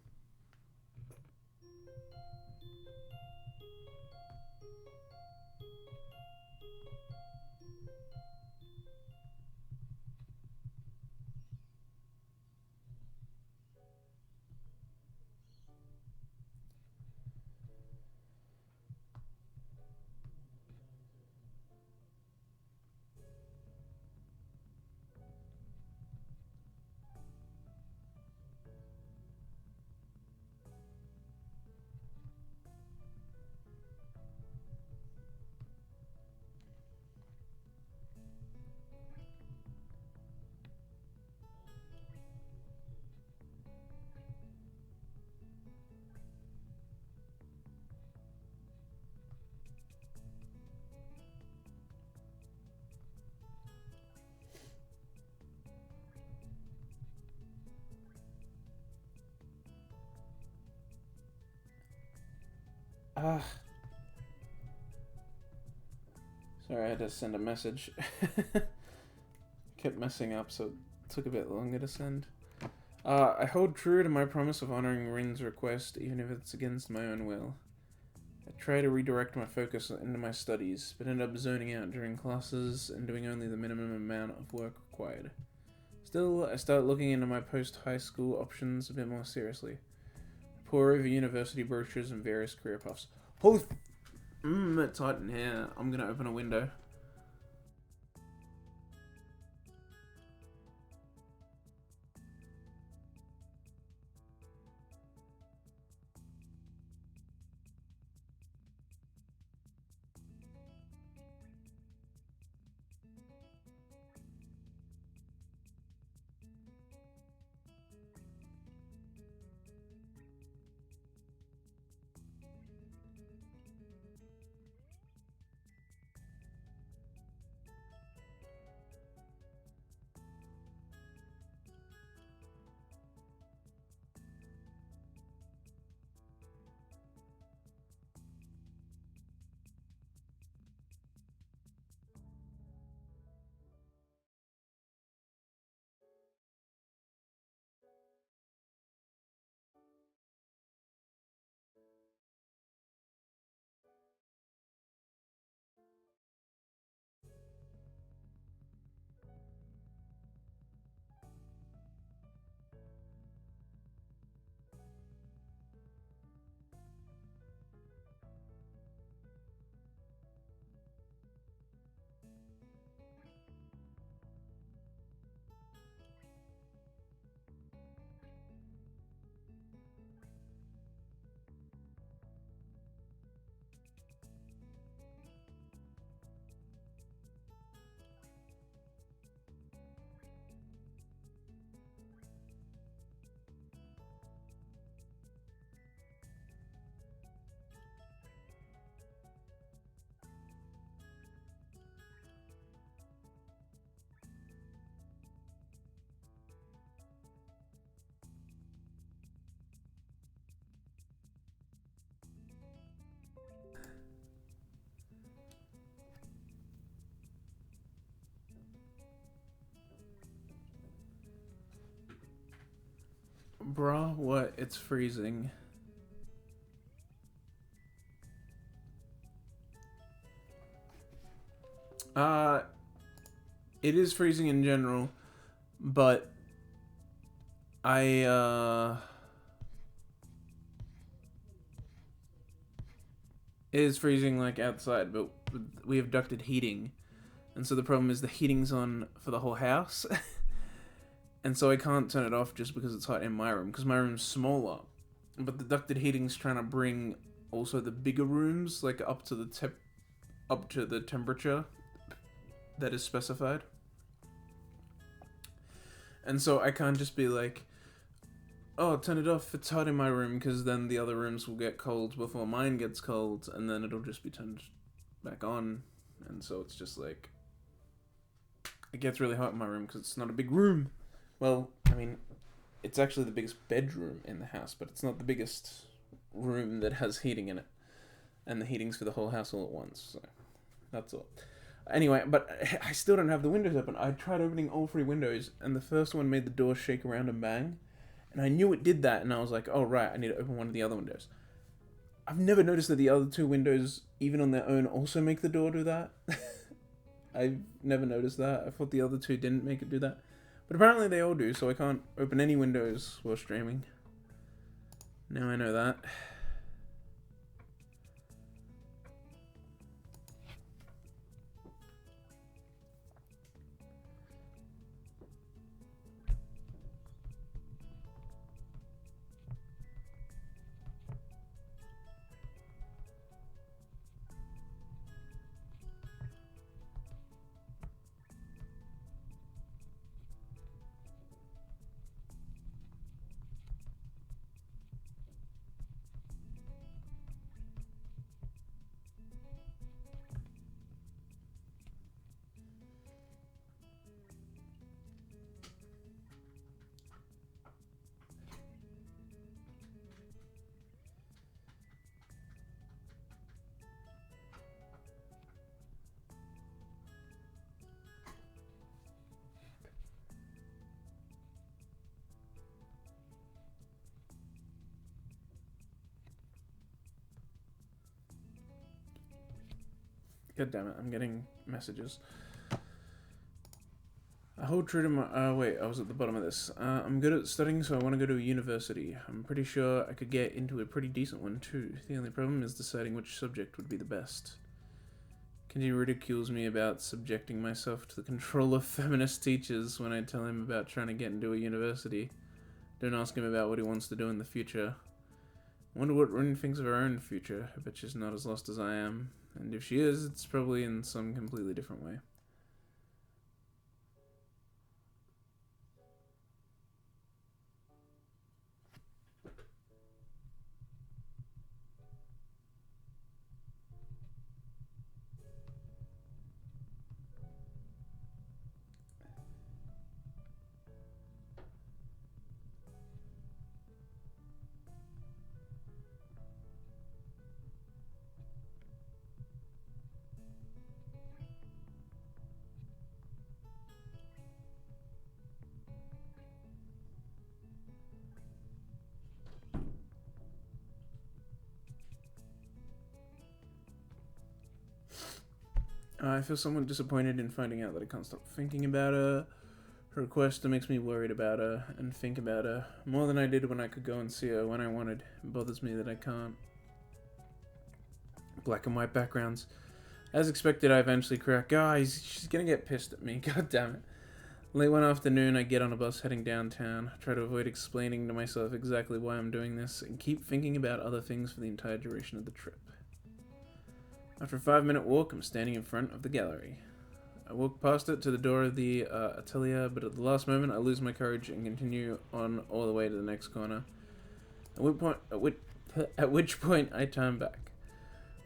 Ah. Sorry, I had to send a message. Kept messing up, so it took a bit longer to send. I hold true to my promise of honoring Rin's request, even if it's against my own will. I try to redirect my focus into my studies, but end up zoning out during classes and doing only the minimum amount of work required. Still, I start looking into my post-high school options a bit more seriously. Pour over university brochures and various career paths. Holy it's hot in here. I'm gonna open a window. Bruh, what? It's freezing. It is freezing in general, but it is freezing like outside, but we have ducted heating, and so the problem is the heating's on for the whole house, and so I can't turn it off just because it's hot in my room, because my room's smaller, but the ducted heating's trying to bring also the bigger rooms like up to the temperature that is specified. And so I can't just be like, oh, turn it off, it's hot in my room, because then the other rooms will get cold before mine gets cold, and then it'll just be turned back on. And so it's just like, it gets really hot in my room because it's not a big room. Well, I mean, it's actually the biggest bedroom in the house, but it's not the biggest room that has heating in it. And the heating's for the whole house all at once, so that's all. Anyway, but I still don't have the windows open. I tried opening all 3 windows, and the first one made the door shake around and bang. And I knew it did that, and I was like, oh, right, I need to open one of the other windows. I've never noticed that the other 2 windows, even on their own, also make the door do that. I've never noticed that. I thought the other 2 didn't make it do that. But apparently they all do, so I can't open any windows while streaming. Now I know that. God damn it, I'm getting messages. I hold true to my... wait, I was at the bottom of this. I'm good at studying, so I want to go to a university. I'm pretty sure I could get into a pretty decent one, too. The only problem is deciding which subject would be the best. Kenji ridicules me about subjecting myself to the control of feminist teachers when I tell him about trying to get into a university. Don't ask him about what he wants to do in the future. I wonder what Rin thinks of her own future. I bet she's not as lost as I am. And if she is, it's probably in some completely different way. I feel somewhat disappointed in finding out that I can't stop thinking about her. Her request makes me worried about her and think about her more than I did when I could go and see her when I wanted. It bothers me that I can't. Black and white backgrounds. As expected, I eventually crack. Guys, she's gonna get pissed at me. God damn it. Late one afternoon, I get on a bus heading downtown. I try to avoid explaining to myself exactly why I'm doing this and keep thinking about other things for the entire duration of the trip. After a 5-minute walk, I'm standing in front of the gallery. I walk past it to the door of the atelier, but at the last moment I lose my courage and continue on all the way to the next corner. At which point I turn back.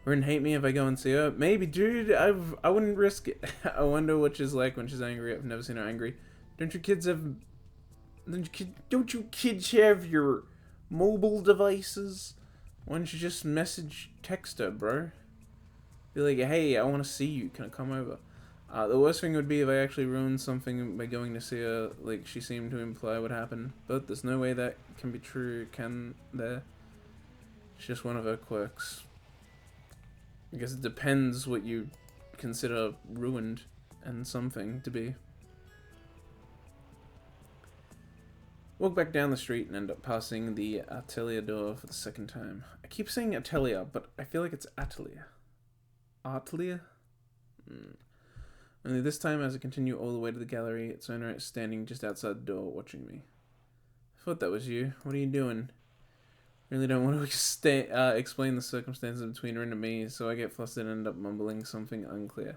Wouldn't hate me if I go and see her? Maybe, dude. I wouldn't risk it. I wonder what she's like when she's angry. I've never seen her angry. Don't you kids have your mobile devices? Why don't you just text her, bro? Be like, hey, I want to see you. Can I come over? The worst thing would be if I actually ruined something by going to see her, like she seemed to imply would happen. But there's no way that can be true, can there? It's just one of her quirks. I guess it depends what you consider ruined and something to be. Walk back down the street and end up passing the atelier door for the second time. I keep saying atelier, but I feel like it's atelier. Atelier? Only this time, as I continue all the way to the gallery, its owner is standing just outside the door watching me. I thought that was you. What are you doing? Really don't want to explain the circumstances between her and me, so I get flustered and end up mumbling something unclear.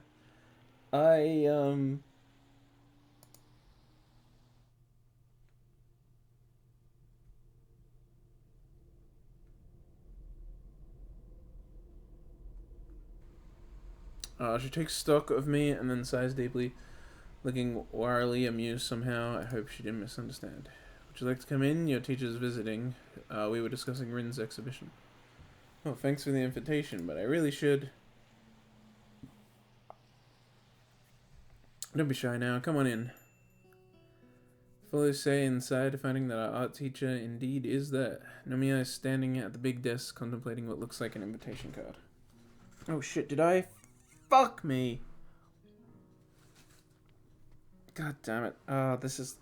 She takes stock of me and then sighs deeply, looking warily amused somehow. I hope she didn't misunderstand. Would you like to come in? Your teacher's visiting. We were discussing Rin's exhibition. Oh, thanks for the invitation, but I really should... Don't be shy now. Come on in. Follows say inside, finding that our art teacher indeed is there. Nomiya is standing at the big desk, contemplating what looks like an invitation card. Oh shit, did I? Fuck me! God damn it. This is...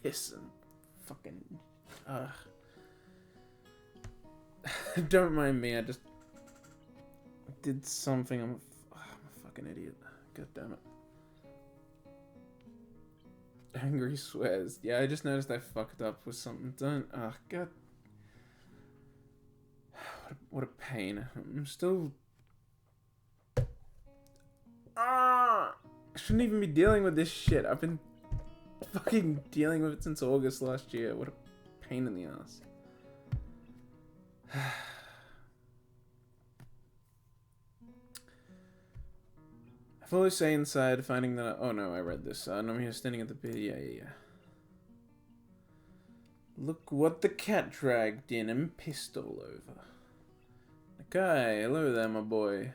piss and fucking... Don't mind me, I just... did something. I'm a fucking idiot. God damn it. Angry swears. Yeah, I just noticed I fucked up with something. Don't... God. What a pain. I'm still... I shouldn't even be dealing with this shit. I've been fucking dealing with it since August last year. What a pain in the ass. I fully say inside, finding that oh no, I read this. Nomiya standing at the pit. Yeah. Look what the cat dragged in and pissed all over. Nakai, hello there, my boy.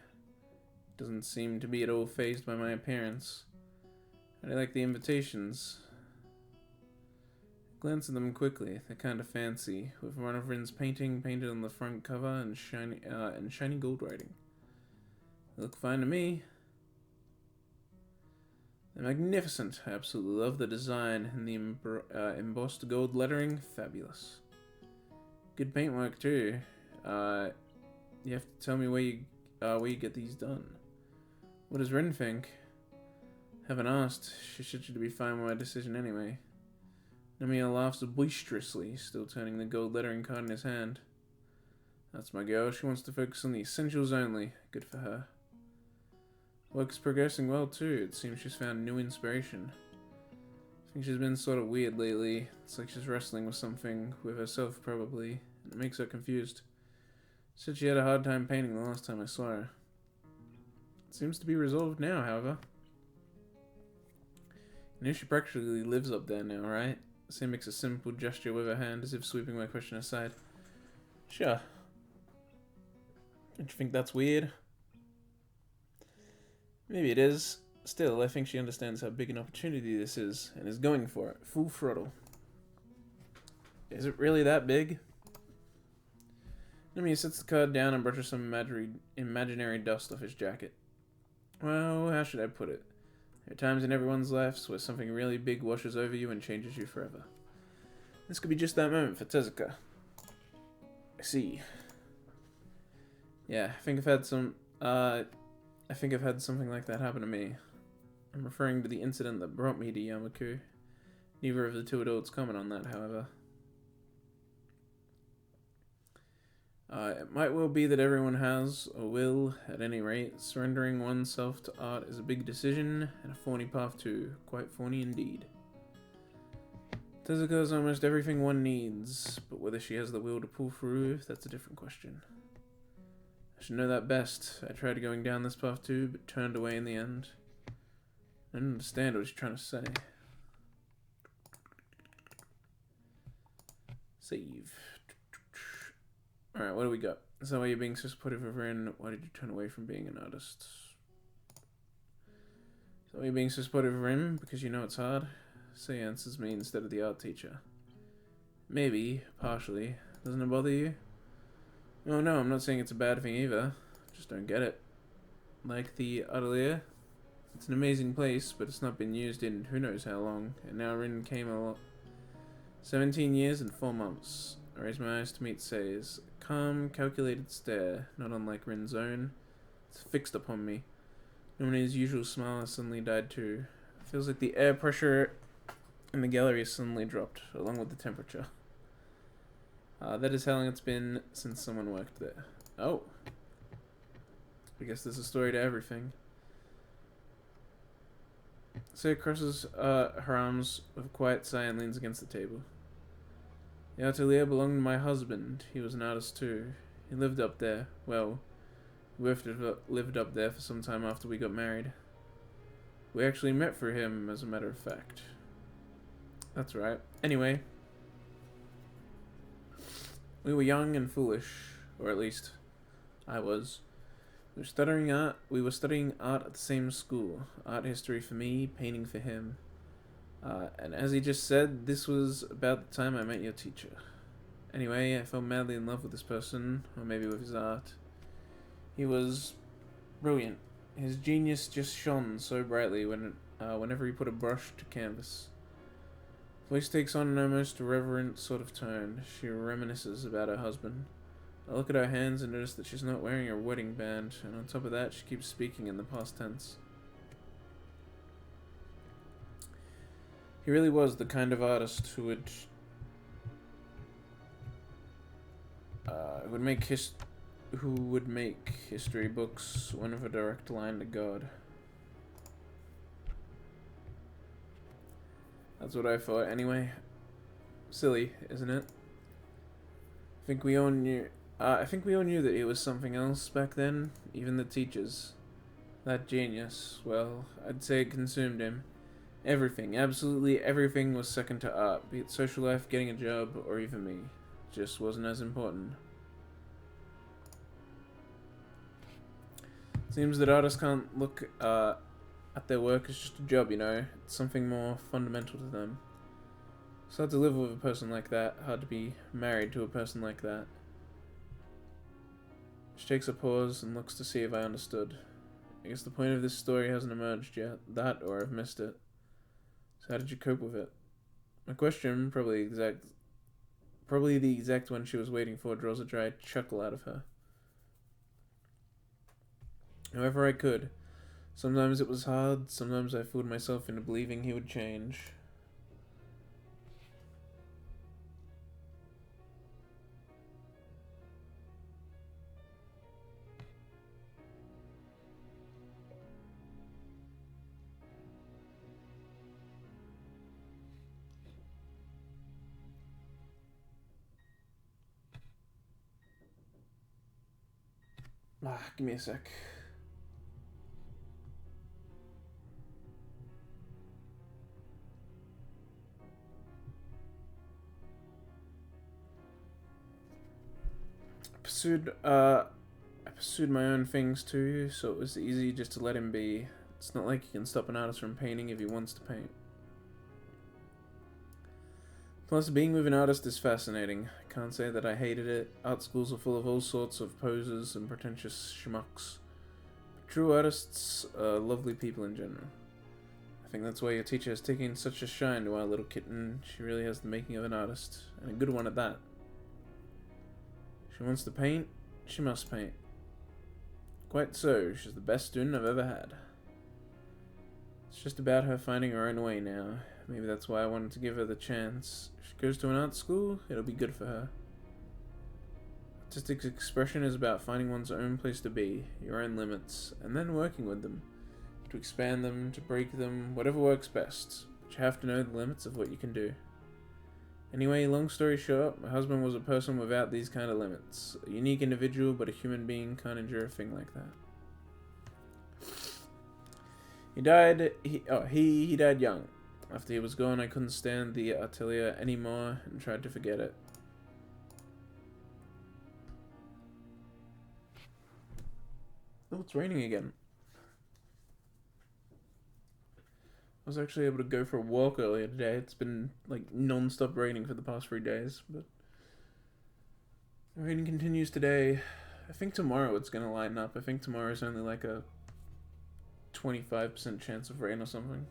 Doesn't seem to be at all fazed by my appearance. I like the invitations. Glance at them quickly. They're kind of fancy, with one of Rin's painting painted on the front cover and shiny gold writing. They look fine to me. They're magnificent. I absolutely love the design and the embossed gold lettering. Fabulous. Good paintwork too. You have to tell me where you get these done. What does Rin think? Haven't asked. She should be fine with my decision anyway. Nomiya laughs boisterously, still turning the gold lettering card in his hand. That's my girl. She wants to focus on the essentials only. Good for her. Work's progressing well too. It seems she's found new inspiration. I think she's been sort of weird lately. It's like she's wrestling with something, with herself probably, and it makes her confused. Said she had a hard time painting the last time I saw her. It seems to be resolved now, however. You know she practically lives up there now, right? Sam makes a simple gesture with her hand as if sweeping my question aside. Sure. Don't you think that's weird? Maybe it is. Still, I think she understands how big an opportunity this is, and is going for it, full throttle. Is it really that big? Nomiya sets the card down and brushes some imaginary dust off his jacket. Well, how should I put it? There are times in everyone's lives where something really big washes over you and changes you forever. This could be just that moment for Tezuka. I see. Yeah, I think I've had something like that happen to me. I'm referring to the incident that brought me to Yamaku. Neither of the two adults comment on that, however. It might well be that everyone has, or will, at any rate. Surrendering oneself to art is a big decision, and a thorny path too. Quite thorny indeed. Tezuka is almost everything one needs, but whether she has the will to pull through, that's a different question. I should know that best. I tried going down this path too, but turned away in the end. I don't understand what she's trying to say. Save. Alright, what do we got? Is that why you're being so supportive of Rin? Why did you turn away from being an artist? Is that why you're being so supportive of Rin? Because you know it's hard? Say answers me instead of the art teacher. Maybe, partially. Doesn't it bother you? Oh no, I'm not saying it's a bad thing either. Just don't get it. Like the atelier, it's an amazing place, but it's not been used in who knows how long. And now Rin came along. 17 years and 4 months. I raise my eyes to meet Say's calm, calculated stare, not unlike Rin's own. It's fixed upon me. Nomiya's usual smile has suddenly died too. It feels like the air pressure in the gallery has suddenly dropped, along with the temperature. That is how long it's been since someone worked there. Oh. I guess there's a story to everything. Say crosses her arms with a quiet sigh and leans against the table. The atelier belonged to my husband. He was an artist too. He lived up there. Well, we lived up there for some time after we got married. We actually met through him, as a matter of fact. That's right. Anyway, we were young and foolish, or at least I was. We were studying art at the same school. Art history for me, painting for him. And as he just said, this was about the time I met your teacher. Anyway, I fell madly in love with this person, or maybe with his art. He was brilliant. His genius just shone so brightly whenever he put a brush to canvas. Voice takes on an almost reverent sort of tone. She reminisces about her husband. I look at her hands and notice that she's not wearing a wedding band, and on top of that, she keeps speaking in the past tense. He really was the kind of artist who would make history books one of a direct line to God. That's what I thought. Anyway, silly, isn't it? I think we all knew that he was something else back then. Even the teachers. That genius. Well, I'd say it consumed him. Everything, absolutely everything, was second to art. Be it social life, getting a job, or even me. It just wasn't as important. Seems that artists can't look at their work as just a job, you know? It's something more fundamental to them. It's hard to live with a person like that, hard to be married to a person like that. She takes a pause and looks to see if I understood. I guess the point of this story hasn't emerged yet. That, or I've missed it. So how did you cope with it? My question, probably the exact one she was waiting for, draws a dry chuckle out of her. However I could. Sometimes it was hard, sometimes I fooled myself into believing he would change. Give me a sec. I pursued my own things too, so it was easy just to let him be. It's not like you can stop an artist from painting if he wants to paint. Plus, being with an artist is fascinating. I can't say that I hated it. Art schools are full of all sorts of posers and pretentious schmucks. But true artists are lovely people in general. I think that's why your teacher has taken such a shine to our little kitten. She really has the making of an artist, and a good one at that. She wants to paint, she must paint. Quite so, she's the best student I've ever had. It's just about her finding her own way now. Maybe that's why I wanted to give her the chance. If she goes to an art school, it'll be good for her. Artistic expression is about finding one's own place to be, your own limits, and then working with them. To expand them, to break them, whatever works best. But you have to know the limits of what you can do. Anyway, long story short, my husband was a person without these kind of limits. A unique individual, but a human being can't endure a thing like that. He died young. After he was gone, I couldn't stand the atelier anymore and tried to forget it. Oh, it's raining again. I was actually able to go for a walk earlier today. It's been like non-stop raining for the past 3 days, but the rain continues today. I think tomorrow it's gonna lighten up. I think tomorrow is only like a 25% chance of rain or something.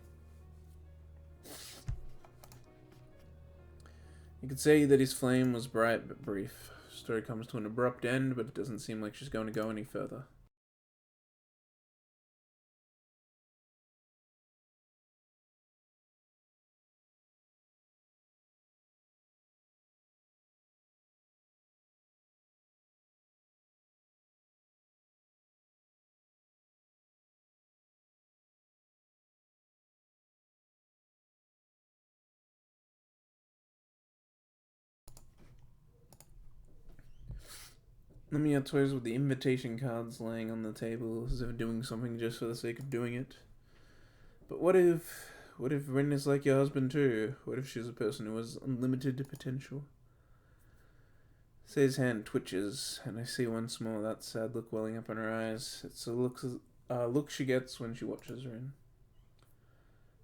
You could say that his flame was bright but brief. The story comes to an abrupt end, but it doesn't seem like she's going to go any further. Lemia toys with the invitation cards laying on the table as if doing something just for the sake of doing it. But what if What if Rin is like your husband too? What if she's a person who has unlimited potential? Say's hand twitches, and I see once more that sad look welling up in her eyes. It's a look she gets when she watches Rin.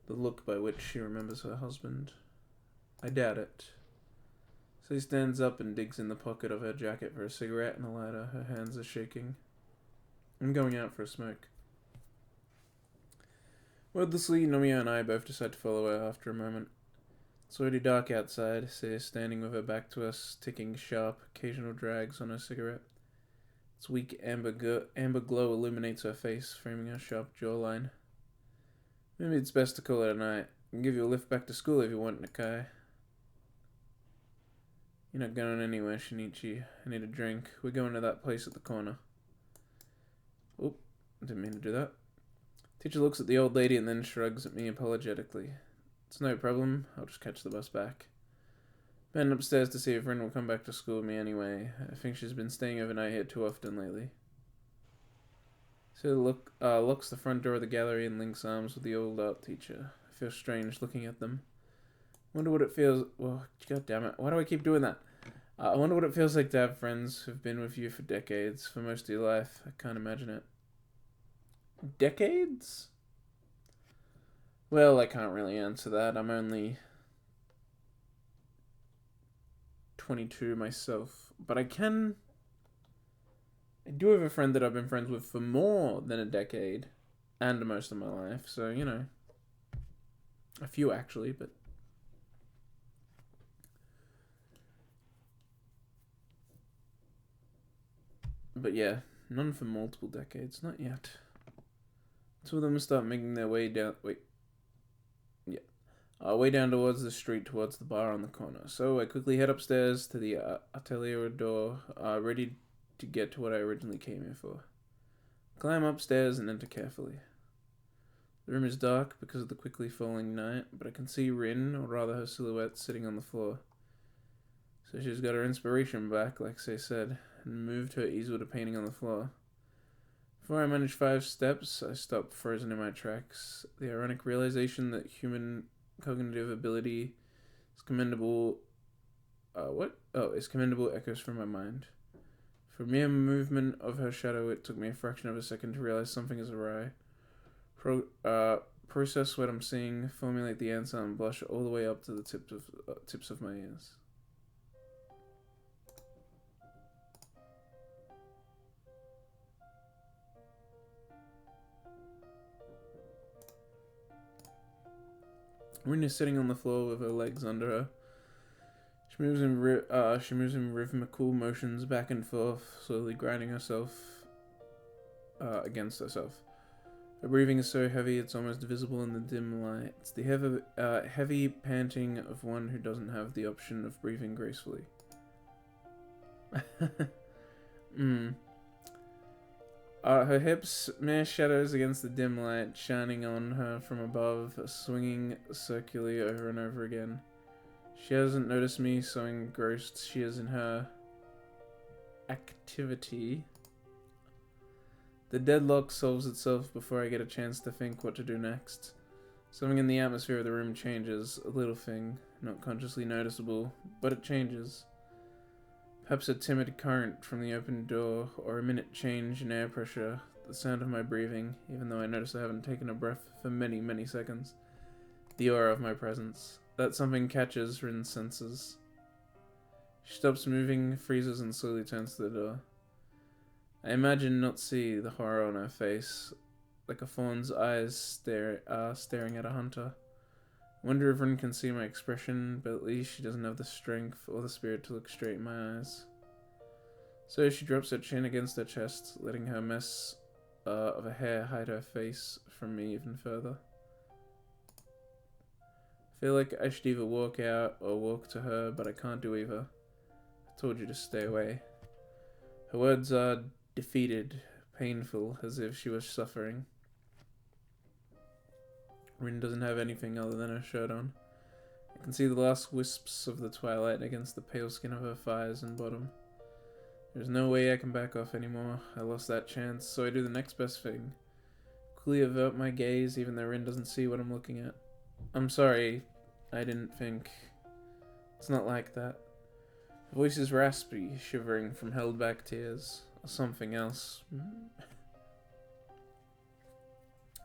The look by which she remembers her husband. I doubt it. Say stands up and digs in the pocket of her jacket for a cigarette and a lighter. Her hands are shaking. I'm going out for a smoke. Wordlessly, Nomiya and I both decide to follow her after a moment. It's already dark outside. Say is standing with her back to us, ticking sharp, occasional drags on her cigarette. Its weak amber glow illuminates her face, framing her sharp jawline. Maybe it's best to call it a night. I can give you a lift back to school if you want, Nakai. You're not going anywhere, Shinichi. I need a drink. We're going to that place at the corner. Oop, didn't mean to do that. Teacher looks at the old lady and then shrugs at me apologetically. It's no problem. I'll just catch the bus back. I'm heading upstairs to see if Rin will come back to school with me anyway. I think she's been staying overnight here too often lately. So locks the front door of the gallery and links arms with the old art teacher. I feel strange looking at them. Wonder what it feels... Well, god damn it. Why do I keep doing that? I wonder what it feels like to have friends who've been with you for decades, for most of your life. I can't imagine it. Decades? Well, I can't really answer that. I'm only 22 myself. But I do have a friend that I've been friends with for more than a decade. And most of my life. So, you know. A few, actually, but... But yeah, none for multiple decades. Not yet. Two of them start making their way down... way down towards the street, towards the bar on the corner. So I quickly head upstairs to the atelier door, ready to get to what I originally came here for. Climb upstairs and enter carefully. The room is dark because of the quickly falling night, but I can see Rin, or rather her silhouette, sitting on the floor. So she's got her inspiration back, like Say said, and moved her easel to painting on the floor. Before I manage 5 steps, I stop frozen in my tracks. The ironic realization that human cognitive ability is commendable... is commendable echoes from my mind. For mere movement of her shadow, it took me a fraction of a second to realize something is awry. Process what I'm seeing, formulate the answer, and blush all the way up to the tips of my ears. Rin is sitting on the floor with her legs under her. She moves in rhythmical motions back and forth, slowly grinding herself against herself. Her breathing is so heavy it's almost visible in the dim light. It's the heavy panting of one who doesn't have the option of breathing gracefully. Her hips mere shadows against the dim light shining on her from above, swinging circularly over and over again. She hasn't noticed me, so engrossed she is in her activity. The deadlock solves itself before I get a chance to think what to do next. Something in the atmosphere of the room changes, a little thing, not consciously noticeable, but it changes. Perhaps a timid current from the open door, or a minute change in air pressure, the sound of my breathing, even though I notice I haven't taken a breath for many, many seconds. The aura of my presence. That something catches Rin's senses. She stops moving, freezes, and slowly turns to the door. I imagine not see the horror on her face, like a fawn's eyes staring at a hunter. Wonder if Rin can see my expression, but at least she doesn't have the strength or the spirit to look straight in my eyes. So she drops her chin against her chest, letting her mess of a hair hide her face from me even further. I feel like I should either walk out or walk to her, but I can't do either. I told you to stay away. Her words are defeated, painful, as if she was suffering. Rin doesn't have anything other than her shirt on. I can see the last wisps of the twilight against the pale skin of her thighs and bottom. There's no way I can back off anymore. I lost that chance, so I do the next best thing. Quickly avert my gaze, even though Rin doesn't see what I'm looking at. I'm sorry. I didn't think. It's not like that. Her voice is raspy, shivering from held back tears, or something else.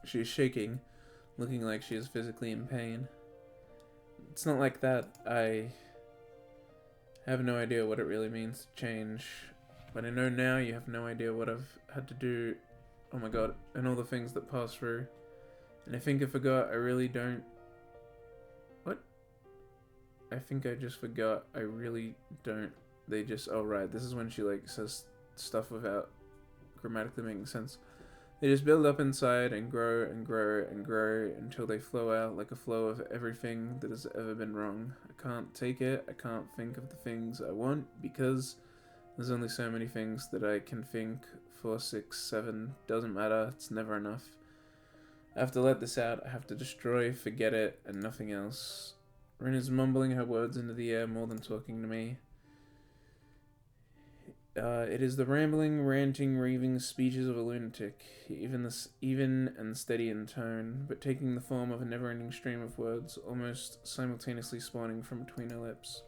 She is shaking, looking like she is physically in pain. It's not like that. I have no idea what it really means to change, but I know now you have no idea what I've had to do. Oh my god, and all the things that pass through. And I think I forgot. I really don't. What? I think I just forgot. I really don't. They just. Oh right, this is when she like says stuff without grammatically making sense. They just build up inside and grow and grow and grow until they flow out like a flow of everything that has ever been wrong. I can't take it. I can't think of the things I want because there's only so many things that I can think. 4, 6, 7, doesn't matter. It's never enough. I have to let this out. I have to destroy, forget it, and nothing else. Rin is mumbling her words into the air more than talking to me. It is the rambling, ranting, raving speeches of a lunatic, even and steady in tone, but taking the form of a never-ending stream of words, almost simultaneously spawning from between her lips.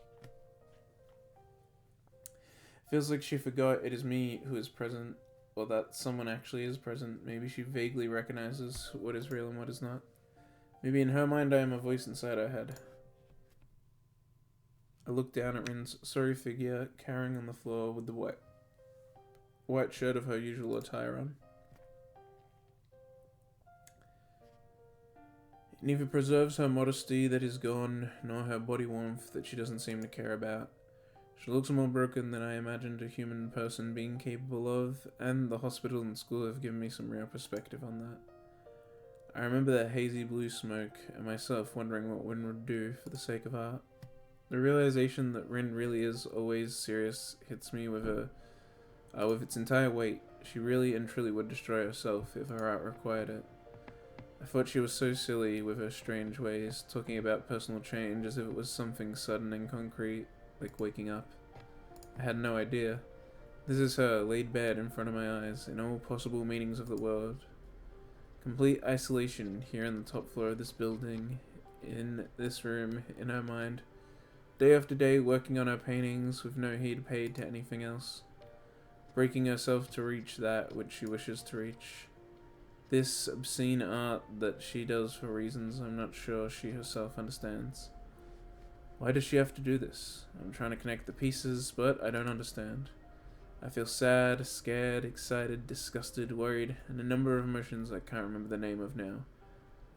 Feels like she forgot it is me who is present, or that someone actually is present. Maybe she vaguely recognizes what is real and what is not. Maybe in her mind I am a voice inside her head. I look down at Rin's sorry figure, cowering on the floor with the white shirt of her usual attire on. It neither preserves her modesty that is gone, nor her body warmth that she doesn't seem to care about. She looks more broken than I imagined a human person being capable of, and the hospital and school have given me some real perspective on that. I remember that hazy blue smoke, and myself wondering what Rin would do for the sake of art. The realization that Rin really is always serious hits me with its entire weight. She really and truly would destroy herself if her art required it. I thought she was so silly with her strange ways, talking about personal change as if it was something sudden and concrete, like waking up. I had no idea. This is her, laid bare in front of my eyes, in all possible meanings of the word. Complete isolation here on the top floor of this building, in this room, in her mind. Day after day working on her paintings with no heed paid to anything else. Breaking herself to reach that which she wishes to reach. This obscene art that she does for reasons I'm not sure she herself understands. Why does she have to do this? I'm trying to connect the pieces, but I don't understand. I feel sad, scared, excited, disgusted, worried, and a number of emotions I can't remember the name of now.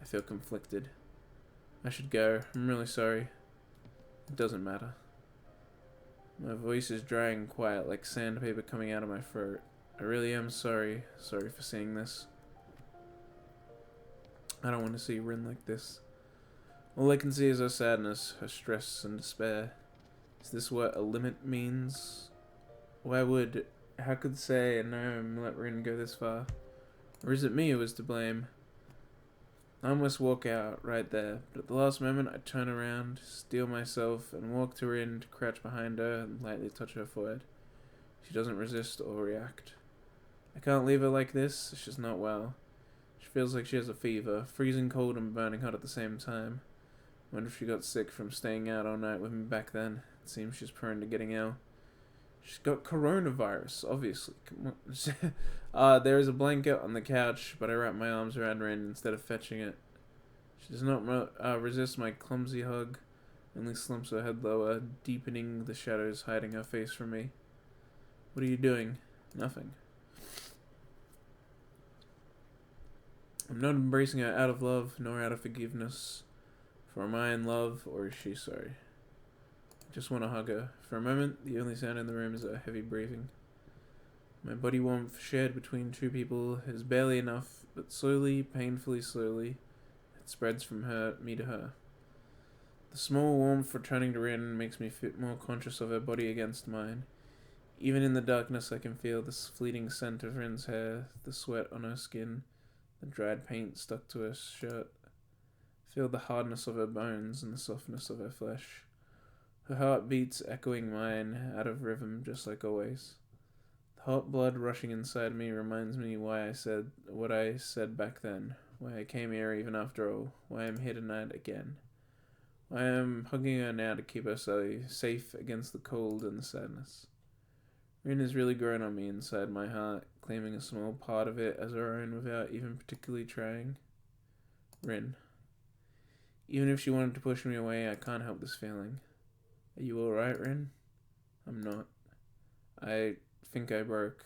I feel conflicted. I should go. I'm really sorry. It doesn't matter. My voice is dry and quiet like sandpaper coming out of my throat. I really am sorry. Sorry for seeing this. I don't want to see Rin like this. All I can see is her sadness, her stress and despair. Is this what a limit means? How could say no and let Rin go this far? Or is it me who is to blame? I almost walk out right there, but at the last moment I turn around, steel myself, and walk to Rin to crouch behind her and lightly touch her forehead. She doesn't resist or react. I can't leave her like this, she's not well. She feels like she has a fever, freezing cold and burning hot at the same time. I wonder if she got sick from staying out all night with me back then. It seems she's prone to getting ill. She's got coronavirus, obviously. Come on. There is a blanket on the couch, but I wrap my arms around Rin instead of fetching it. She does not resist my clumsy hug, only slumps her head lower, deepening the shadows hiding her face from me. What are you doing? Nothing. I'm not embracing her out of love, nor out of forgiveness. For am I in love, or is she sorry? I just want to hug her. For a moment, the only sound in the room is her heavy breathing. My body warmth shared between two people is barely enough, but slowly, painfully slowly, it spreads from me to her. The small warmth returning to Rin makes me feel more conscious of her body against mine. Even in the darkness, I can feel the fleeting scent of Rin's hair, the sweat on her skin, the dried paint stuck to her shirt. Feel the hardness of her bones and the softness of her flesh. Her heart beats echoing mine, out of rhythm, just like always. The hot blood rushing inside me reminds me why I said what I said back then. why I came here even after all, why I'm here tonight again. Why I'm hugging her now to keep her so safe against the cold and the sadness. Rin has really grown on me inside my heart, claiming a small part of it as her own without even particularly trying. Rin. Even if she wanted to push me away, I can't help this feeling. Are you alright, Rin? I'm not. I think I broke.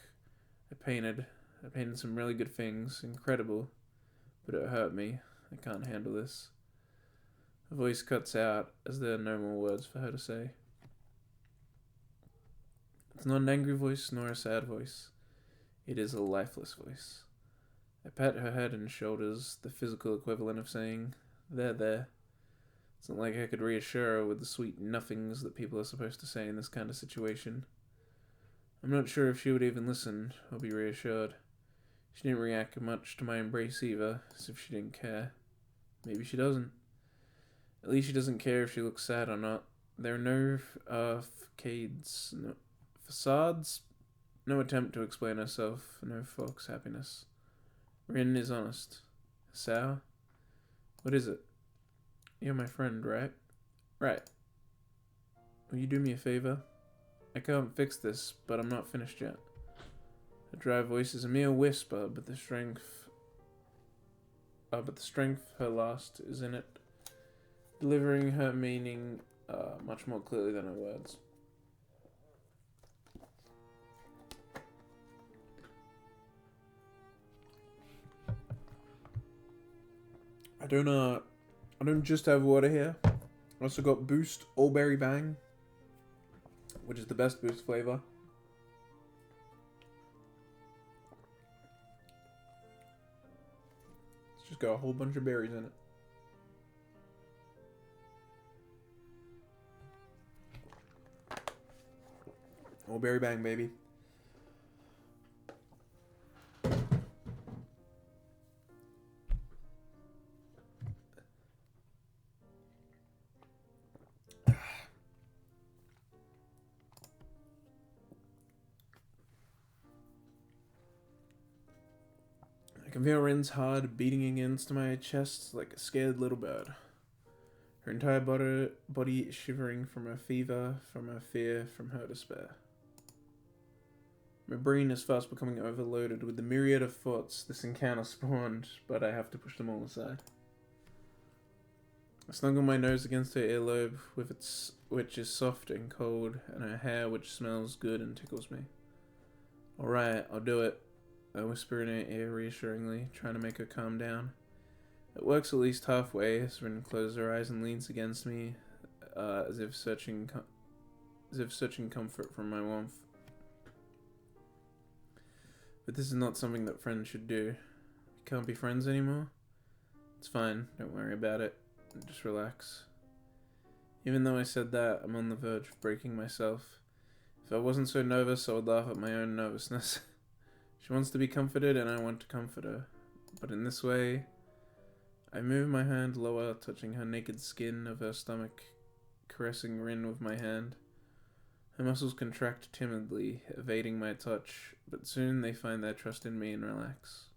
I painted some really good things, incredible, but it hurt me. I can't handle this. Her voice cuts out as there are no more words for her to say. It's not an angry voice nor a sad voice. It is a lifeless voice. I pat her head and shoulders, the physical equivalent of saying, there. It's not like I could reassure her with the sweet nothings that people are supposed to say in this kind of situation. I'm not sure if she would even listen or be reassured. She didn't react much to my embrace either, as if she didn't care. Maybe she doesn't. At least she doesn't care if she looks sad or not. There are no facades, no facades, no attempt to explain herself, no false happiness. Rin is honest. Sour? What is it? You're my friend, right? Right. Will you do me a favor? I can't fix this, but I'm not finished yet. Her dry voice is a mere whisper, but the strength her last is in it, delivering her meaning much more clearly than her words. I don't just have water here. I also got Boost All Berry Bang, which is the best Boost flavor. It's just got a whole bunch of berries in it. All Berry Bang, baby. I can feel Rin's heart beating against my chest like a scared little bird. Her entire body shivering from her fever, from her fear, from her despair. My brain is fast becoming overloaded with the myriad of thoughts this encounter spawned, but I have to push them all aside. I snuggle my nose against her earlobe, which is soft and cold, and her hair, which smells good and tickles me. Alright, I'll do it. I whisper in her ear reassuringly, trying to make her calm down. It works at least halfway, as Rin closes her eyes and leans against me, as if searching comfort from my warmth. But this is not something that friends should do. We can't be friends anymore? It's fine, don't worry about it. Just relax. Even though I said that, I'm on the verge of breaking myself. If I wasn't so nervous, I would laugh at my own nervousness. She wants to be comforted, and I want to comfort her. But in this way, I move my hand lower, touching her naked skin of her stomach, caressing Rin with my hand. Her muscles contract timidly, evading my touch, but soon they find their trust in me and relax.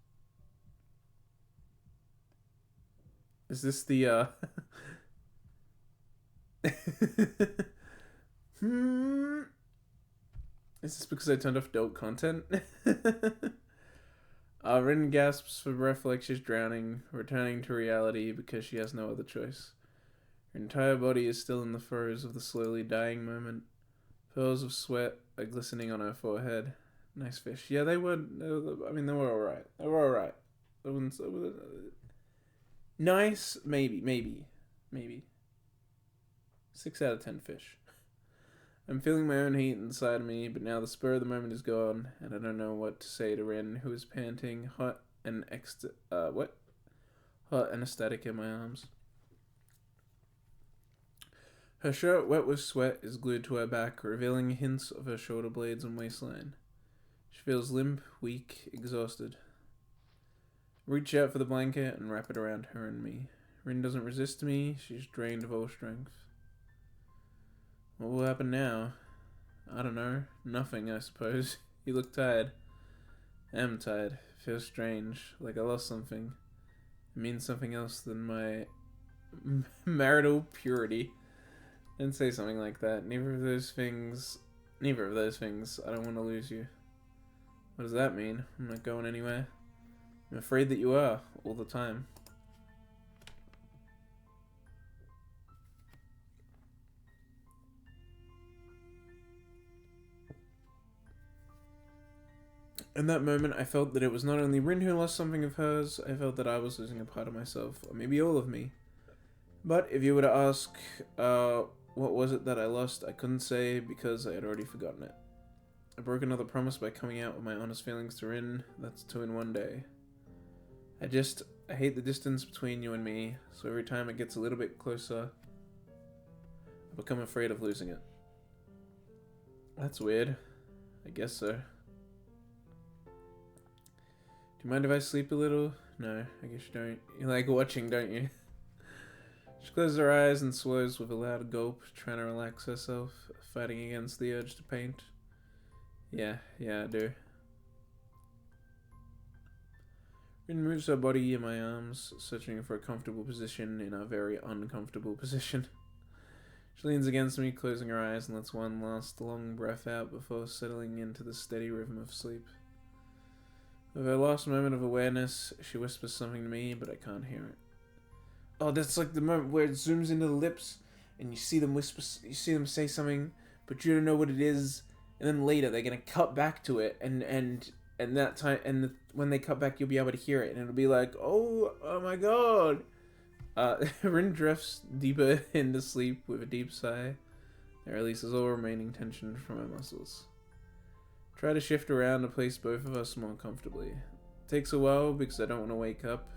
Is this the, Is this because I turned off adult content? Rin gasps for breath like she's drowning, returning to reality because she has no other choice. Her entire body is still in the throes of the slowly dying moment. Pearls of sweat are glistening on her forehead. Nice fish. Yeah, they were alright. They were alright. Nice, maybe. 6 out of 10 fish. I'm feeling my own heat inside of me, but now the spur of the moment is gone, and I don't know what to say to Rin, who is panting, hot and ecstatic in my arms. Her shirt, wet with sweat, is glued to her back, revealing hints of her shoulder blades and waistline. She feels limp, weak, exhausted. Reach out for the blanket and wrap it around her and me. Rin doesn't resist me, she's drained of all strength. What will happen now? I don't know. Nothing, I suppose. You look tired. I am tired. Feels strange, like I lost something. It means something else than my marital purity. Don't say something like that. Neither of those things. I don't want to lose you. What does that mean? I'm not going anywhere. I'm afraid that you are, all the time. In that moment, I felt that it was not only Rin who lost something of hers, I felt that I was losing a part of myself, or maybe all of me. But if you were to ask, what was it that I lost, I couldn't say because I had already forgotten it. I broke another promise by coming out with my honest feelings to Rin. That's 2 in 1 day. I hate the distance between you and me, so every time it gets a little bit closer, I become afraid of losing it. That's weird. I guess so. Do you mind if I sleep a little? No, I guess you don't. You like watching, don't you? She closes her eyes and swallows with a loud gulp, trying to relax herself, fighting against the urge to paint. Yeah, I do. Rin moves her body in my arms, searching for a comfortable position in a very uncomfortable position. She leans against me, closing her eyes, and lets one last long breath out before settling into the steady rhythm of sleep. With her last moment of awareness, she whispers something to me, but I can't hear it. Oh, that's like the moment where it zooms into the lips, and you see them whisper, you see them say something, but you don't know what it is, and then later they're gonna cut back to it, and that time, when they cut back, you'll be able to hear it, and it'll be like, oh my god. Rin drifts deeper into sleep with a deep sigh that releases all remaining tension from her muscles. Try to shift around to place both of us more comfortably. It takes a while because I don't want to wake up.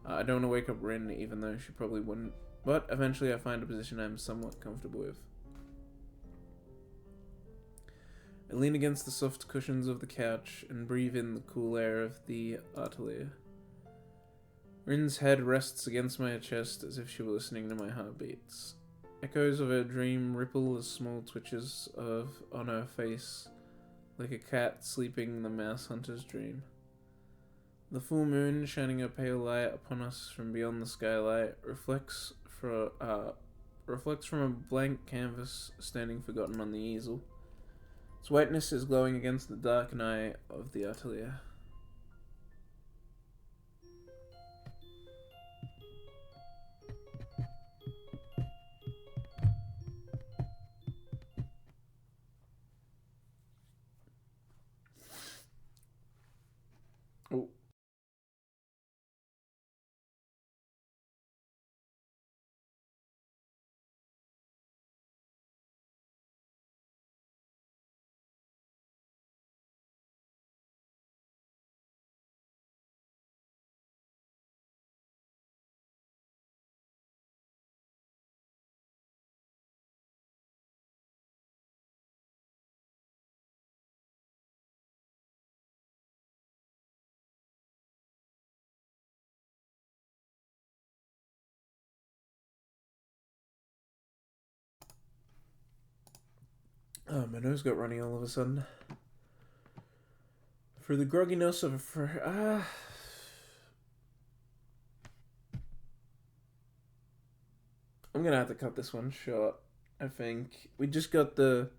I don't want to wake up Rin, even though she probably wouldn't. But eventually I find a position I'm somewhat comfortable with. I lean against the soft cushions of the couch and breathe in the cool air of the atelier. Rin's head rests against my chest as if she were listening to my heartbeats. Echoes of her dream ripple as small twitches on her face, like a cat sleeping the mouse hunter's dream. The full moon, shining a pale light upon us from beyond the skylight, reflects from a blank canvas standing forgotten on the easel. Its whiteness is glowing against the dark night of the atelier. Oh. Oh, my nose got runny all of a sudden. For the grogginess of I'm gonna have to cut this one short. I think we just got the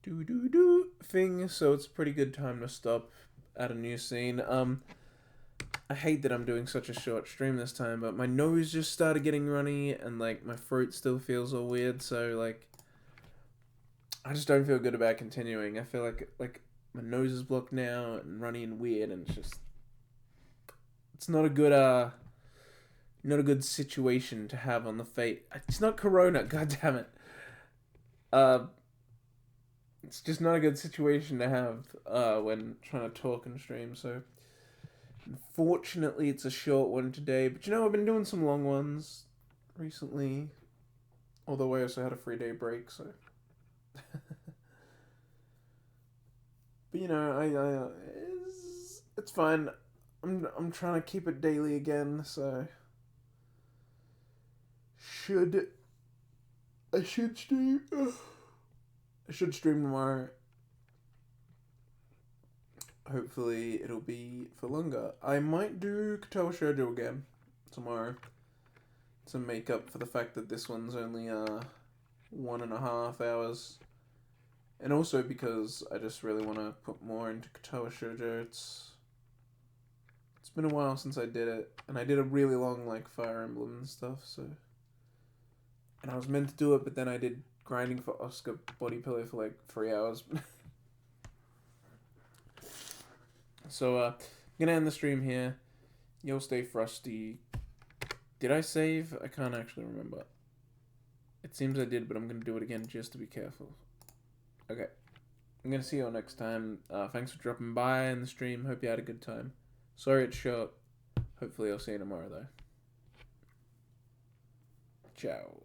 do thing, so it's a pretty good time to stop at a new scene. I hate that I'm doing such a short stream this time, but my nose just started getting runny, and like my throat still feels all weird, so like I just don't feel good about continuing. I feel like my nose is blocked now and runny and weird, and it's not a good situation to have on the fate. It's not Corona, god damn it. It's just not a good situation to have when trying to talk and stream. So unfortunately, it's a short one today. But you know, I've been doing some long ones recently. Although I also had a 3-day break, so. But you know, it's fine. I'm trying to keep it daily again, so I should stream. I should stream tomorrow. Hopefully, it'll be for longer. I might do Katawa Shoujo again. tomorrow to make up for the fact that this one's only 1.5 hours. And also because I just really want to put more into Katawa Shoujo. It's been a while since I did it, and I did a really long like Fire Emblem and stuff. So, and I was meant to do it, but then I did grinding for Oscar Body Pillow for like 3 hours. So I'm gonna end the stream here. You'll stay frosty. Did I save? I can't actually remember. It seems I did, but I'm gonna do it again just to be careful. Okay. I'm gonna see you all next time. Thanks for dropping by in the stream. Hope you had a good time. Sorry it's short. Hopefully I'll see you tomorrow though. Ciao.